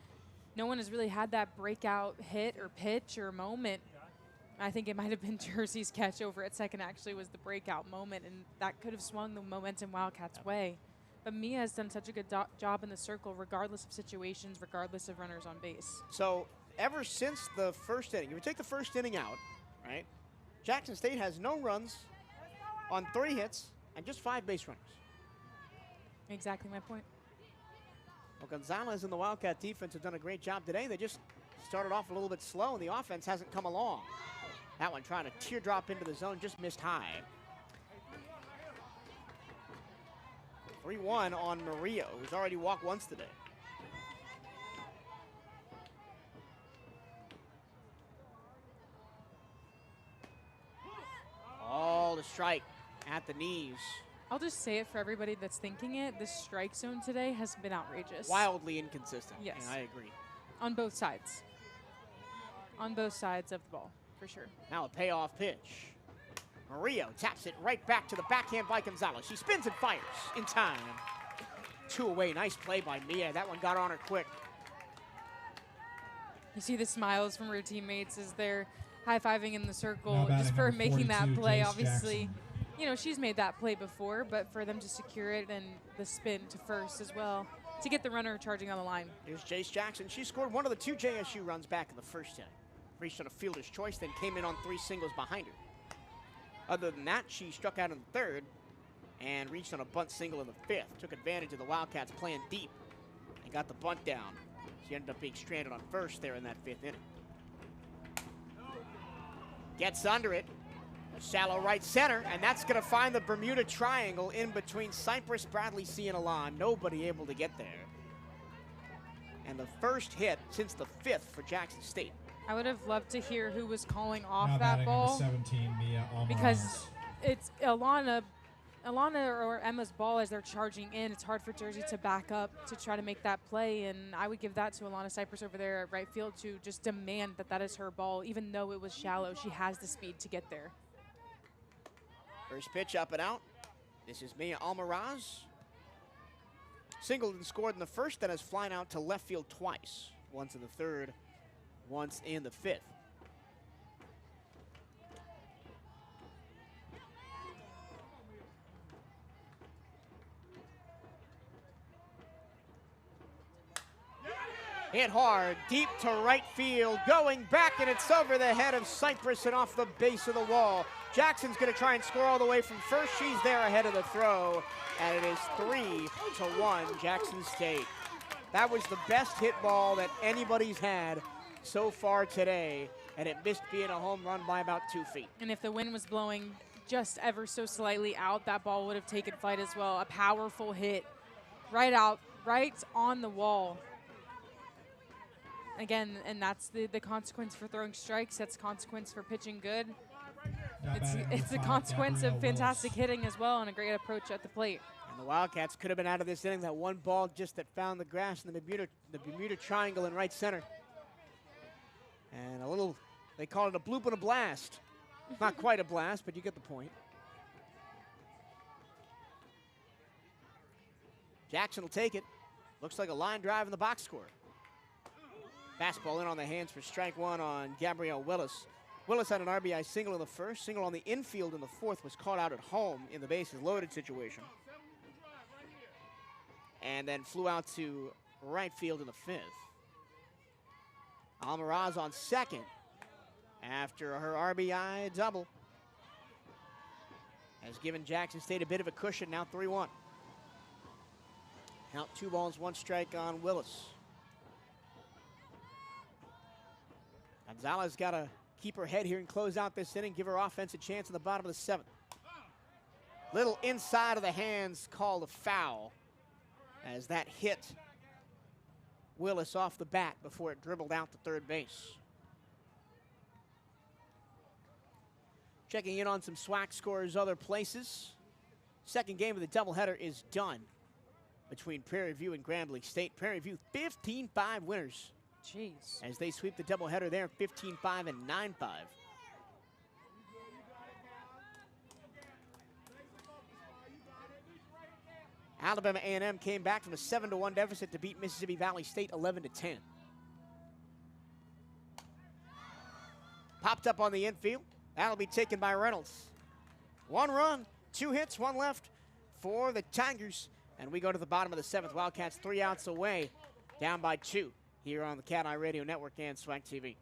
Speaker 3: no one has really had that breakout hit or pitch or moment. I think it might have been Jersey's catch over at second actually was the breakout moment, and that could have swung the momentum Wildcats' way. But Mia has done such a good job in the circle, regardless of situations, regardless of runners on base.
Speaker 1: So ever since the first inning, if you take the first inning out, right, Jackson State has no runs on 3 hits and just 5 base runners.
Speaker 3: Exactly my point.
Speaker 1: Well, Gonzalez and the Wildcat defense have done a great job today. They just started off a little bit slow, and the offense hasn't come along. That one trying to teardrop into the zone, just missed high. 3-1 on Murillo, who's already walked once today. All the strike at the knees.
Speaker 3: I'll just say it for everybody that's thinking it. This strike zone today has been outrageous.
Speaker 1: Wildly inconsistent.
Speaker 3: Yes.
Speaker 1: Yeah, I agree.
Speaker 3: On both sides. On both sides of the ball, for sure.
Speaker 1: Now a payoff pitch. Murillo taps it right back to the backhand by Gonzalez. She spins and fires in time. 2 away. Nice play by Mia. That one got on her quick.
Speaker 3: You see the smiles from her teammates as they're high-fiving in the circle
Speaker 2: Now
Speaker 3: just for
Speaker 2: batting number
Speaker 3: making that
Speaker 2: 42,
Speaker 3: play.
Speaker 2: Jace
Speaker 3: Obviously,
Speaker 2: Jackson.
Speaker 3: you know, she's made that play before, but for them to secure it and the spin to first as well to get the runner charging on the line.
Speaker 1: Here's Jace Jackson. She scored one of the 2 JSU runs back in the first inning. Reached on a fielder's choice, then came in on 3 singles behind her. Other than that, she struck out in the 3rd and reached on a bunt single in the 5th. Took advantage of the Wildcats playing deep and got the bunt down. She ended up being stranded on first there in that 5th inning. Gets under it. A shallow right center, and that's going to find the Bermuda Triangle in between Cypress, Bradley C, and Alon. Nobody able to get there. And the first hit since the 5th for Jackson State.
Speaker 3: I would have loved to hear who was calling off
Speaker 2: Now
Speaker 3: that
Speaker 2: batting
Speaker 3: ball.
Speaker 2: number 17, Mia Almaraz.
Speaker 3: Because it's Alana or Emma's ball as they're charging in. It's hard for Jersey to back up to try to make that play, and I would give that to Alana Cypress over there at right field to just demand that that is her ball. Even though it was shallow, she has the speed to get there.
Speaker 1: First pitch up and out. This is Mia Almaraz. Singled and scored in the 1st, then has flying out to left field twice. Once in the 3rd, once in the 5th. Hit hard, deep to right field, going back, and it's over the head of Cypress and off the base of the wall. Jackson's going to try and score all the way from first. She's there ahead of the throw, and it is 3-1 Jackson State. That was the best hit ball that anybody's had so far today, and it missed being a home run by about 2 feet.
Speaker 3: And if the wind was blowing just ever so slightly out, that ball would have taken flight as well. A powerful hit right out, right on the wall. Again, and that's the consequence for throwing strikes. That's consequence for pitching good. It's a consequence of fantastic hitting as well and a great approach at the plate.
Speaker 1: And the Wildcats could have been out of this inning. That one ball just that found the grass in the Bermuda Triangle in right center. And a little, they call it a bloop and a blast. Not quite a blast, but you get the point. Jackson will take it. Looks like a line drive in the box score. Fastball in on the hands for strike one on Gabrielle Willis. Willis had an RBI single in the first, single on the infield in the fourth, was caught out at home in the bases loaded situation. And then flew out to right field in the fifth. Almaraz on second after her RBI double has given Jackson State a bit of a cushion, now 3-1. Count 2 balls, 1 strike on Willis. Gonzalez got to keep her head here and close out this inning, give her offense a chance in the bottom of the 7th. Little inside of the hands called a foul as that hit Willis off the bat before it dribbled out to third base. Checking in on some SWAC scores other places. Second game of the doubleheader is done between Prairie View and Grambling State. Prairie View 15-5 winners.
Speaker 3: Jeez.
Speaker 1: As they sweep the doubleheader there, 15-5 and 9-5. Alabama A&M came back from a 7-1 deficit to beat Mississippi Valley State 11-10. Popped up on the infield. That'll be taken by Reynolds. 1 run, 2 hits, 1 left for the Tigers. And we go to the bottom of the 7th. Wildcats 3 outs away, down by 2 here on the CatEye Radio Network and SWAC TV.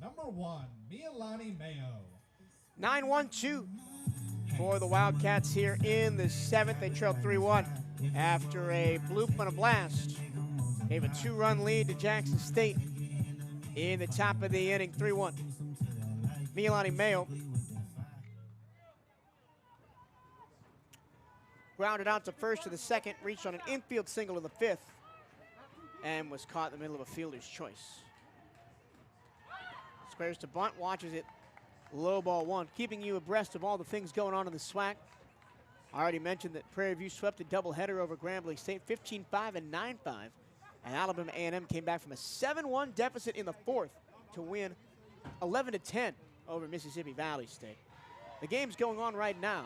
Speaker 2: Number 1, Milani Mayo.
Speaker 1: 9-1-2 for the Wildcats here in the 7th. They trailed 3-1 after a bloop and a blast. Gave a 2-run lead to Jackson State in the top of the inning, 3-1. Milani Mayo grounded out to first in the 2nd, reached on an infield single in the 5th, and was caught in the middle of a fielder's choice. Squares to bunt, watches it, low ball 1. Keeping you abreast of all the things going on in the SWAC. I already mentioned that Prairie View swept a doubleheader over Grambling State, 15-5 and 9-5. And Alabama A&M came back from a 7-1 deficit in the 4th to win 11-10 over Mississippi Valley State. The game's going on right now.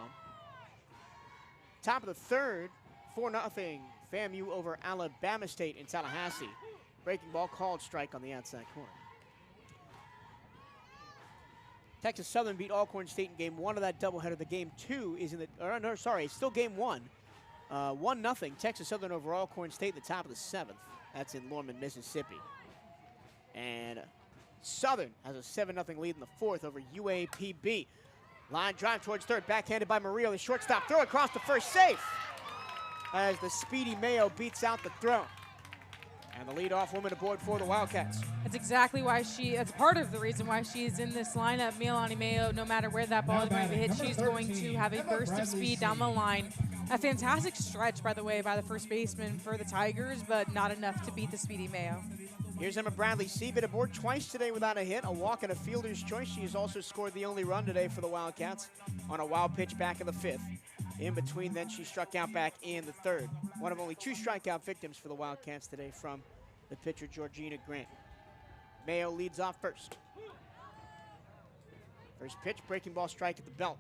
Speaker 1: Top of the 3rd, 4-0 FAMU over Alabama State in Tallahassee. Breaking ball called strike on the outside corner. Texas Southern beat Alcorn State in game 1 of that doubleheader. The game 2 is in the, it's still game 1. 1-0 Texas Southern over Alcorn State at the top of the 7th. That's in Lorman, Mississippi. And Southern has a 7-0 lead in the fourth over UAPB. Line drive towards third, backhanded by Murillo. The shortstop throw across the first, safe. As the speedy Mayo beats out the throw. And the leadoff woman aboard for the Wildcats.
Speaker 3: That's exactly why that's part of the reason why she's in this lineup. Milani Mayo, no matter where that ball is going to hit, she's going to have a burst of speed down the line. A fantastic stretch, by the way, by the first baseman for the Tigers, but not enough to beat the speedy Mayo.
Speaker 1: Here's Emma Bradley Seabit aboard twice today without a hit, a walk and a fielder's choice. She has also scored the only run today for the Wildcats on a wild pitch back in the fifth. In between, then she struck out back in the third. One of only 2 strikeout victims for the Wildcats today from the pitcher Georgina Grant. Mayo leads off first. First pitch, breaking ball strike at the belt.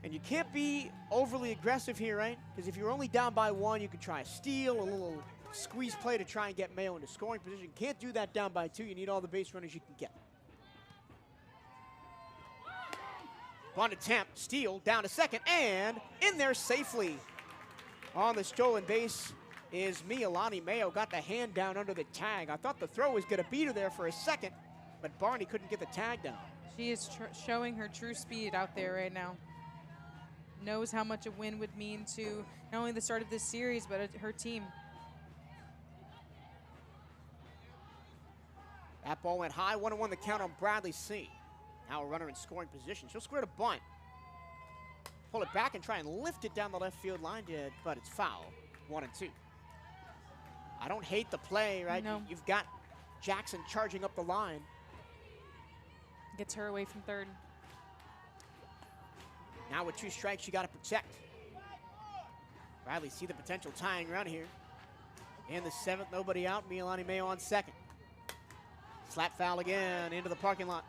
Speaker 1: And you can't be overly aggressive here, right? Because if you're only down by 1, you could try a steal, a little squeeze play to try and get Mayo into scoring position. You can't do that down by 2. You need all the base runners you can get. Bunt attempt, steal, down to second, and in there safely. On the stolen base is Milani Mayo. Got the hand down under the tag. I thought the throw was going to beat her there for a second, but Barney couldn't get the tag down.
Speaker 3: She is showing her true speed out there right now. Knows how much a win would mean to not only the start of this series, but her team.
Speaker 1: That ball went high, 1-1 the count on Bradley C. Now a runner in scoring position. She'll square to bunt. Pull it back and try and lift it down the left field line, but it's foul. 1-2. I don't hate the play, right?
Speaker 3: No.
Speaker 1: You've got Jackson charging up the line.
Speaker 3: Gets her away from third.
Speaker 1: Now with 2 strikes, you got to protect. Bradley see the potential tying run here. In the 7th, nobody out. Milani Mayo on second. Slap foul again into the parking lot.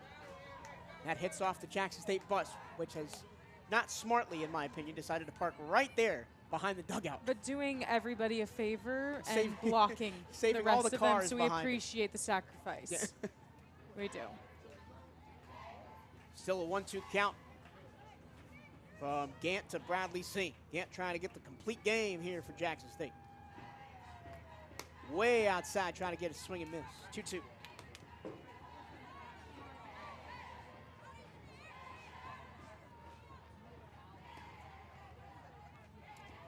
Speaker 1: That hits off the Jackson State bus, which has not smartly, in my opinion, decided to park right there behind the dugout.
Speaker 3: But doing everybody a favor and blocking
Speaker 1: saving
Speaker 3: the rest
Speaker 1: all the
Speaker 3: of
Speaker 1: cars
Speaker 3: them, so we
Speaker 1: behind
Speaker 3: appreciate the sacrifice.
Speaker 1: Yeah.
Speaker 3: We do.
Speaker 1: Still a 1-2 count from Gant to Bradley C. Gant trying to get the complete game here for Jackson State. Way outside trying to get a swing and miss. 2-2.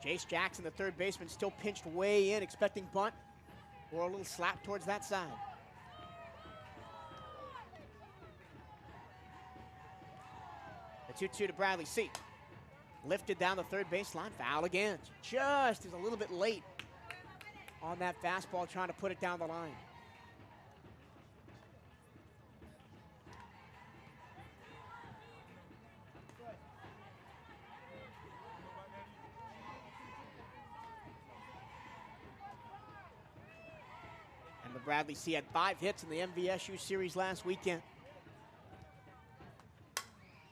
Speaker 1: Jace Jackson, the third baseman, still pinched way in, expecting bunt or a little slap towards that side. The 2-2 to Bradley C. Lifted down the third baseline, foul again. Just is a little bit late on that fastball, trying to put it down the line. And the Bradley C had 5 hits in the MVSU series last weekend.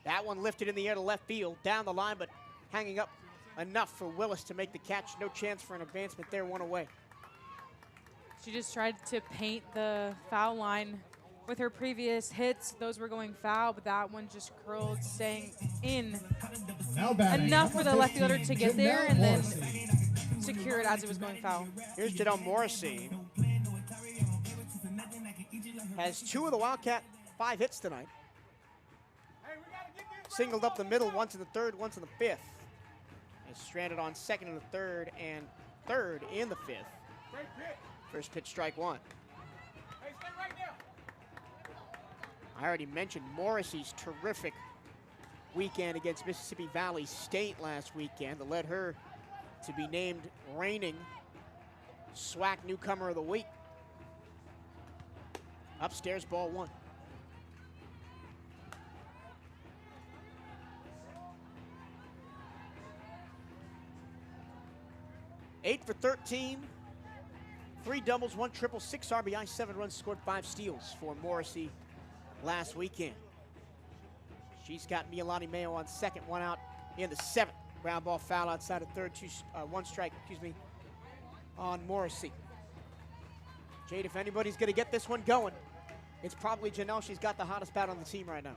Speaker 1: That one lifted in the air to left field, down the line, but hanging up enough for Willis to make the catch. No chance for an advancement there, 1 away.
Speaker 3: She just tried to paint the foul line with her previous hits. Those were going foul, but that one just curled, staying in enough for the left fielder to get there and then secure it as it was going foul.
Speaker 1: Here's Janelle Morrissey. Has 2 of the Wildcat 5 hits tonight. Singled up the middle, once in the third, once in the 5th. Is stranded on second in the third and third in the 5th. First pitch, strike 1.
Speaker 6: Hey, stay right there.
Speaker 1: I already mentioned Morrissey's terrific weekend against Mississippi Valley State last weekend that led her to be named reigning SWAC Newcomer of the Week. Upstairs, ball 1. Eight for 13, 3 doubles, 1 triple, 6 RBI, 7 runs, scored 5 steals for Morrissey last weekend. She's got Milani Mayo on second, 1 out in the 7th. Ground ball foul outside of third, 1 strike, on Morrissey. Jade, if anybody's gonna get this one going, it's probably Janelle. She's got the hottest bat on the team right now.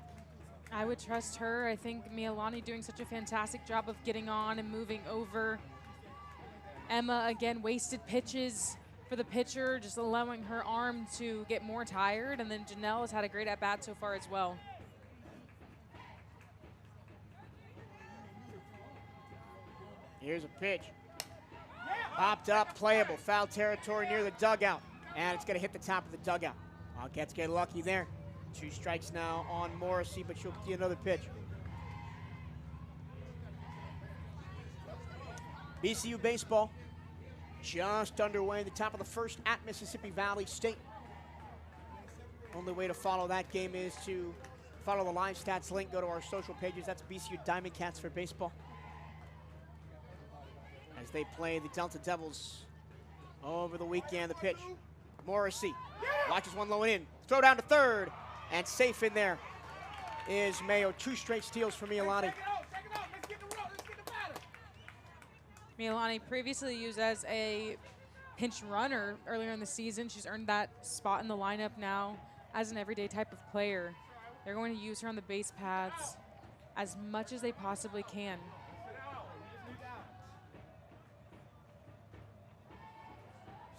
Speaker 3: I would trust her. I think Milani doing such a fantastic job of getting on and moving over. Emma, again, wasted pitches for the pitcher, just allowing her arm to get more tired. And then Janelle has had a great at-bat so far as well.
Speaker 1: Here's a pitch. Popped up, playable, foul territory near the dugout. And it's gonna hit the top of the dugout. Wildcats get lucky there. 2 strikes now on Morrissey, but she'll get another pitch. B-CU baseball just underway, the top of the first at Mississippi Valley State. Only way to follow that game is to follow the live stats link, go to our social pages. That's B-CU Diamondcats for baseball. As they play the Delta Devils over the weekend, the pitch. Morrissey watches one low and in. Throw down to third, and safe in there is Mayo. 2 straight steals for Milani.
Speaker 3: Milani previously used as a pinch runner earlier in the season. She's earned that spot in the lineup now as an everyday type of player. They're going to use her on the base paths as much as they possibly can.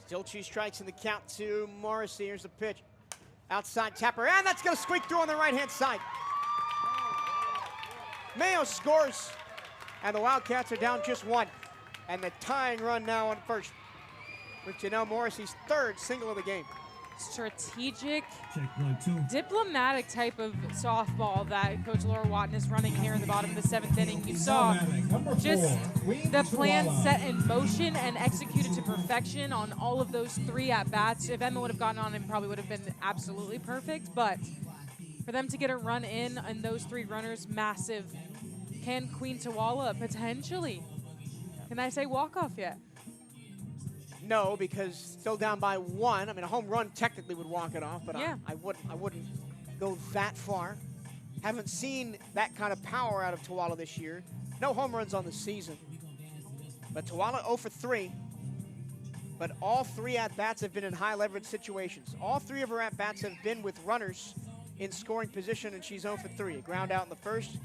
Speaker 1: Still 2 strikes in the count to Morrissey. Here's the pitch. Outside tapper, and that's gonna squeak through on the right-hand side. Mayo scores, and the Wildcats are down just 1. And the tying run now on first, with Janelle Morrissey's 3rd single of the game.
Speaker 3: Strategic,
Speaker 5: Check 1 2.
Speaker 3: diplomatic type of softball that Coach Laura Watton is running here in the bottom of the 7th inning. You saw just the plan set in motion and executed to perfection on all of those 3 at-bats. If Emma would have gotten on, it probably would have been absolutely perfect, but for them to get a run in and those 3 runners, massive. Can Queen Tawala potentially, can I say walk-off yet?
Speaker 1: No, because still down by 1. I mean, a home run technically would walk it off, but
Speaker 3: Yeah.
Speaker 1: I wouldn't go that far. Haven't seen that kind of power out of Tawala this year. No home runs on the season. But Tawala 0 for 3. But all 3 at-bats have been in high leverage situations. All 3 of her at-bats have been with runners in scoring position, and she's 0 for 3. A ground out in the first.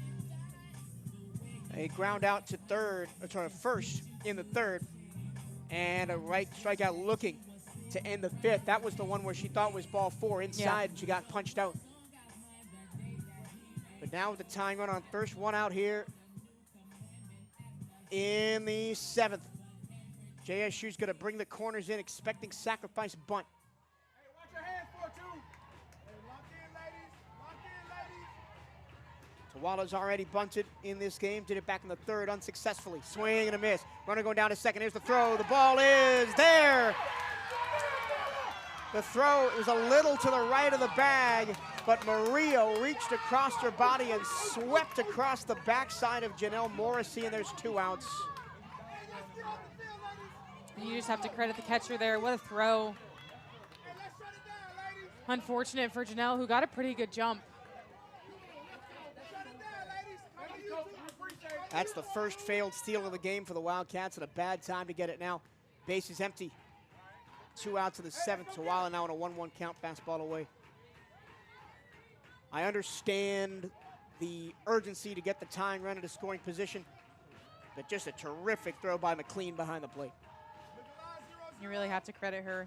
Speaker 1: A ground out to first in the 3rd. And a right strikeout looking to end the 5th. That was the one where she thought was ball 4 inside, and she got punched out. But now with the tying run on first, 1 out here in the 7th. JSU's going to bring the corners in, expecting sacrifice bunt.
Speaker 6: Hey, watch your hands for it, too. Hey, lock in, ladies. Lock in, ladies.
Speaker 1: Tawala's already bunted in this game. Did it back in the 3rd unsuccessfully. Swing and a miss. Runner going down to 2nd. Here's the throw. The ball is there. The throw is a little to the right of the bag, but Murillo reached across her body and swept across the backside of Janelle Morrissey, and there's 2 outs.
Speaker 3: You just have to credit the catcher there. What a throw. Unfortunate for Janelle, who got a pretty good jump.
Speaker 1: That's the first failed steal of the game for the Wildcats, and a bad time to get it now. Base is empty. 2 outs in the 7th. Tawala now on a 1-1 count, fastball away. I understand the urgency to get the tying run into scoring position, but just a terrific throw by McLean behind the plate.
Speaker 3: You really have to credit her.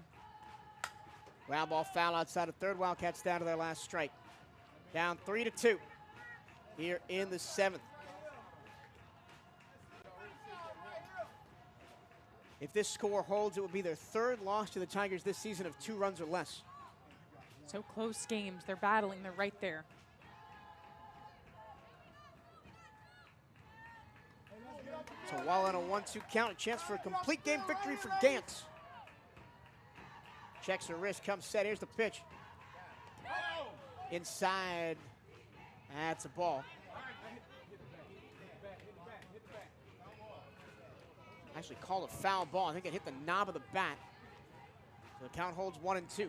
Speaker 1: Ground ball foul outside of 3rd. Wildcats down to their last strike. Down 3-2 here in the 7th. If this score holds, it will be their 3rd loss to the Tigers this season of 2 runs or less.
Speaker 3: So close games. They're battling. They're right there.
Speaker 1: Tawala on a 1-2 count. A chance for a complete game victory for Gantz. Checks her wrist, comes set. Here's the pitch. Inside. That's a ball. Actually called a foul ball. I think it hit the knob of the bat. So the count holds 1-2.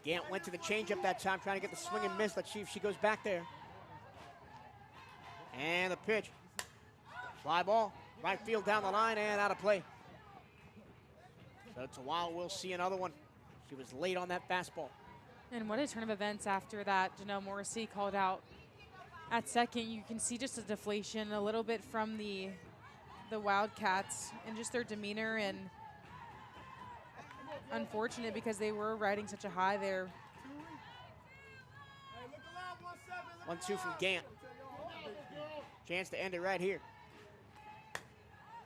Speaker 1: Gant went to the changeup that time, trying to get the swing and miss. Let's see if she goes back there. And the pitch. Fly ball, right field down the line and out of play. So Tawala will see another one. She was late on that fastball.
Speaker 3: And what a turn of events after that. Janelle Morrissey called out at second, you can see just a deflation a little bit from the Wildcats and just their demeanor, and unfortunate because they were riding such a high there.
Speaker 1: 1-2 from Gant. Chance to end it right here.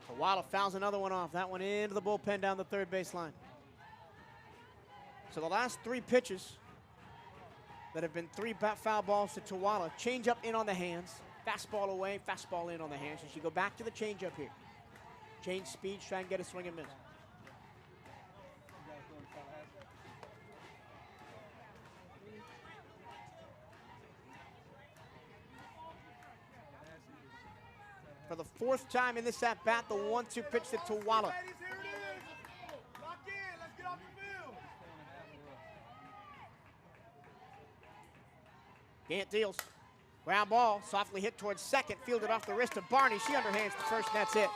Speaker 1: Tawala fouls another one off. That one into the bullpen down the third baseline. So the last 3 pitches that have been 3 foul balls to Tawala. Change up in on the hands. Fastball away, fastball in on the hands. And she go back to the change up here. Change speed, try and get a swing and miss. For the 4th time in this at-bat, the 1-2 pitch to Tawala. Gant deals. Ground ball, softly hit towards second, fielded off the wrist of Barney. She underhands the first, and that's it.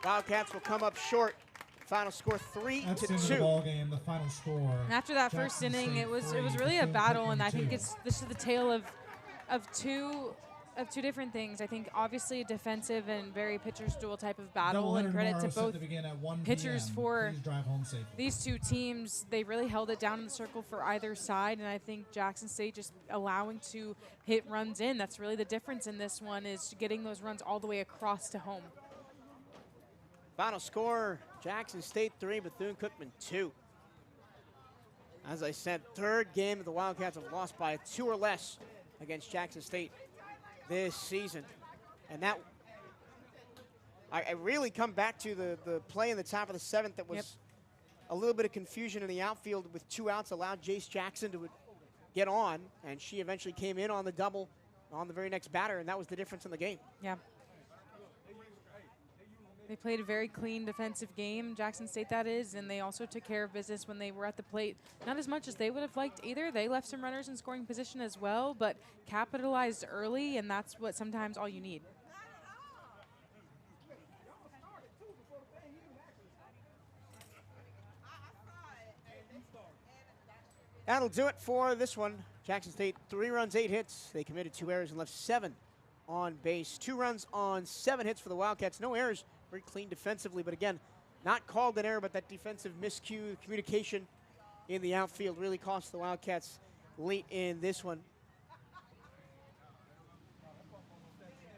Speaker 1: Wildcats will come up short. Final score 3-2.
Speaker 2: That's the end of the ball game, the final score.
Speaker 3: And after that first inning, it was really a battle, and I think this is the tale of two different things. I think obviously a defensive and very pitcher's duel type of battle, and credit to both pitchers for these 2 teams. They really held it down in the circle for either side, and I think Jackson State just allowing to hit runs in. That's really the difference in this one, is getting those runs all the way across to home.
Speaker 1: Final score, Jackson State 3, Bethune-Cookman 2. As I said, 3rd game that the Wildcats have lost by 2 or less against Jackson State this season. And that, I really come back to the play in the top of the 7th that was a little bit of confusion in the outfield with 2 outs, allowed Jace Jackson to get on, and she eventually came in on the double on the very next batter, and that was the difference in the game.
Speaker 3: Yeah. They played a very clean defensive game, Jackson State that is, and they also took care of business when they were at the plate. Not as much as they would have liked either. They left some runners in scoring position as well, but capitalized early, and that's what sometimes all you need.
Speaker 1: That'll do it for this one. Jackson State, 3 runs, 8 hits. They committed 2 errors and left 7 on base. 2 runs on 7 hits for the Wildcats. No errors. Very clean defensively, but again, not called an error, but that defensive miscue, communication in the outfield really cost the Wildcats late in this one.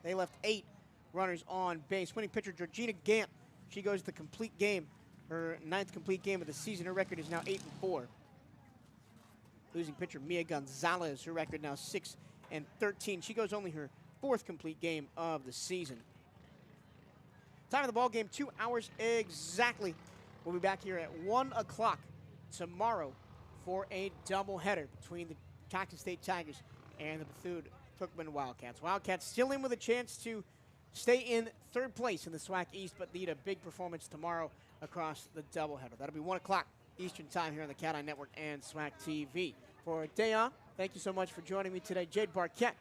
Speaker 1: They left 8 runners on base. Winning pitcher Georgina Gant, she goes the complete game, her 9th complete game of the season. Her record is now 8-4. Losing pitcher Mia Gonzalez, her record now 6-13. She goes only her 4th complete game of the season. Time of the ball game, 2 hours exactly. We'll be back here at 1 o'clock tomorrow for a doubleheader between the Jackson State Tigers and the Bethune-Cookman Wildcats. Wildcats still in with a chance to stay in 3rd place in the SWAC East, but need a big performance tomorrow across the doubleheader. That'll be 1 o'clock Eastern time here on the CatEye Network and SWAC TV. For Dayon, thank you so much for joining me today. Jade Barquette,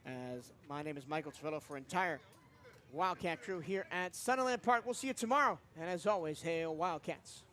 Speaker 1: as my name is Michael Torello, for entire Wildcat crew here at Sunnyland Park. We'll see you tomorrow. And as always, hail Wildcats.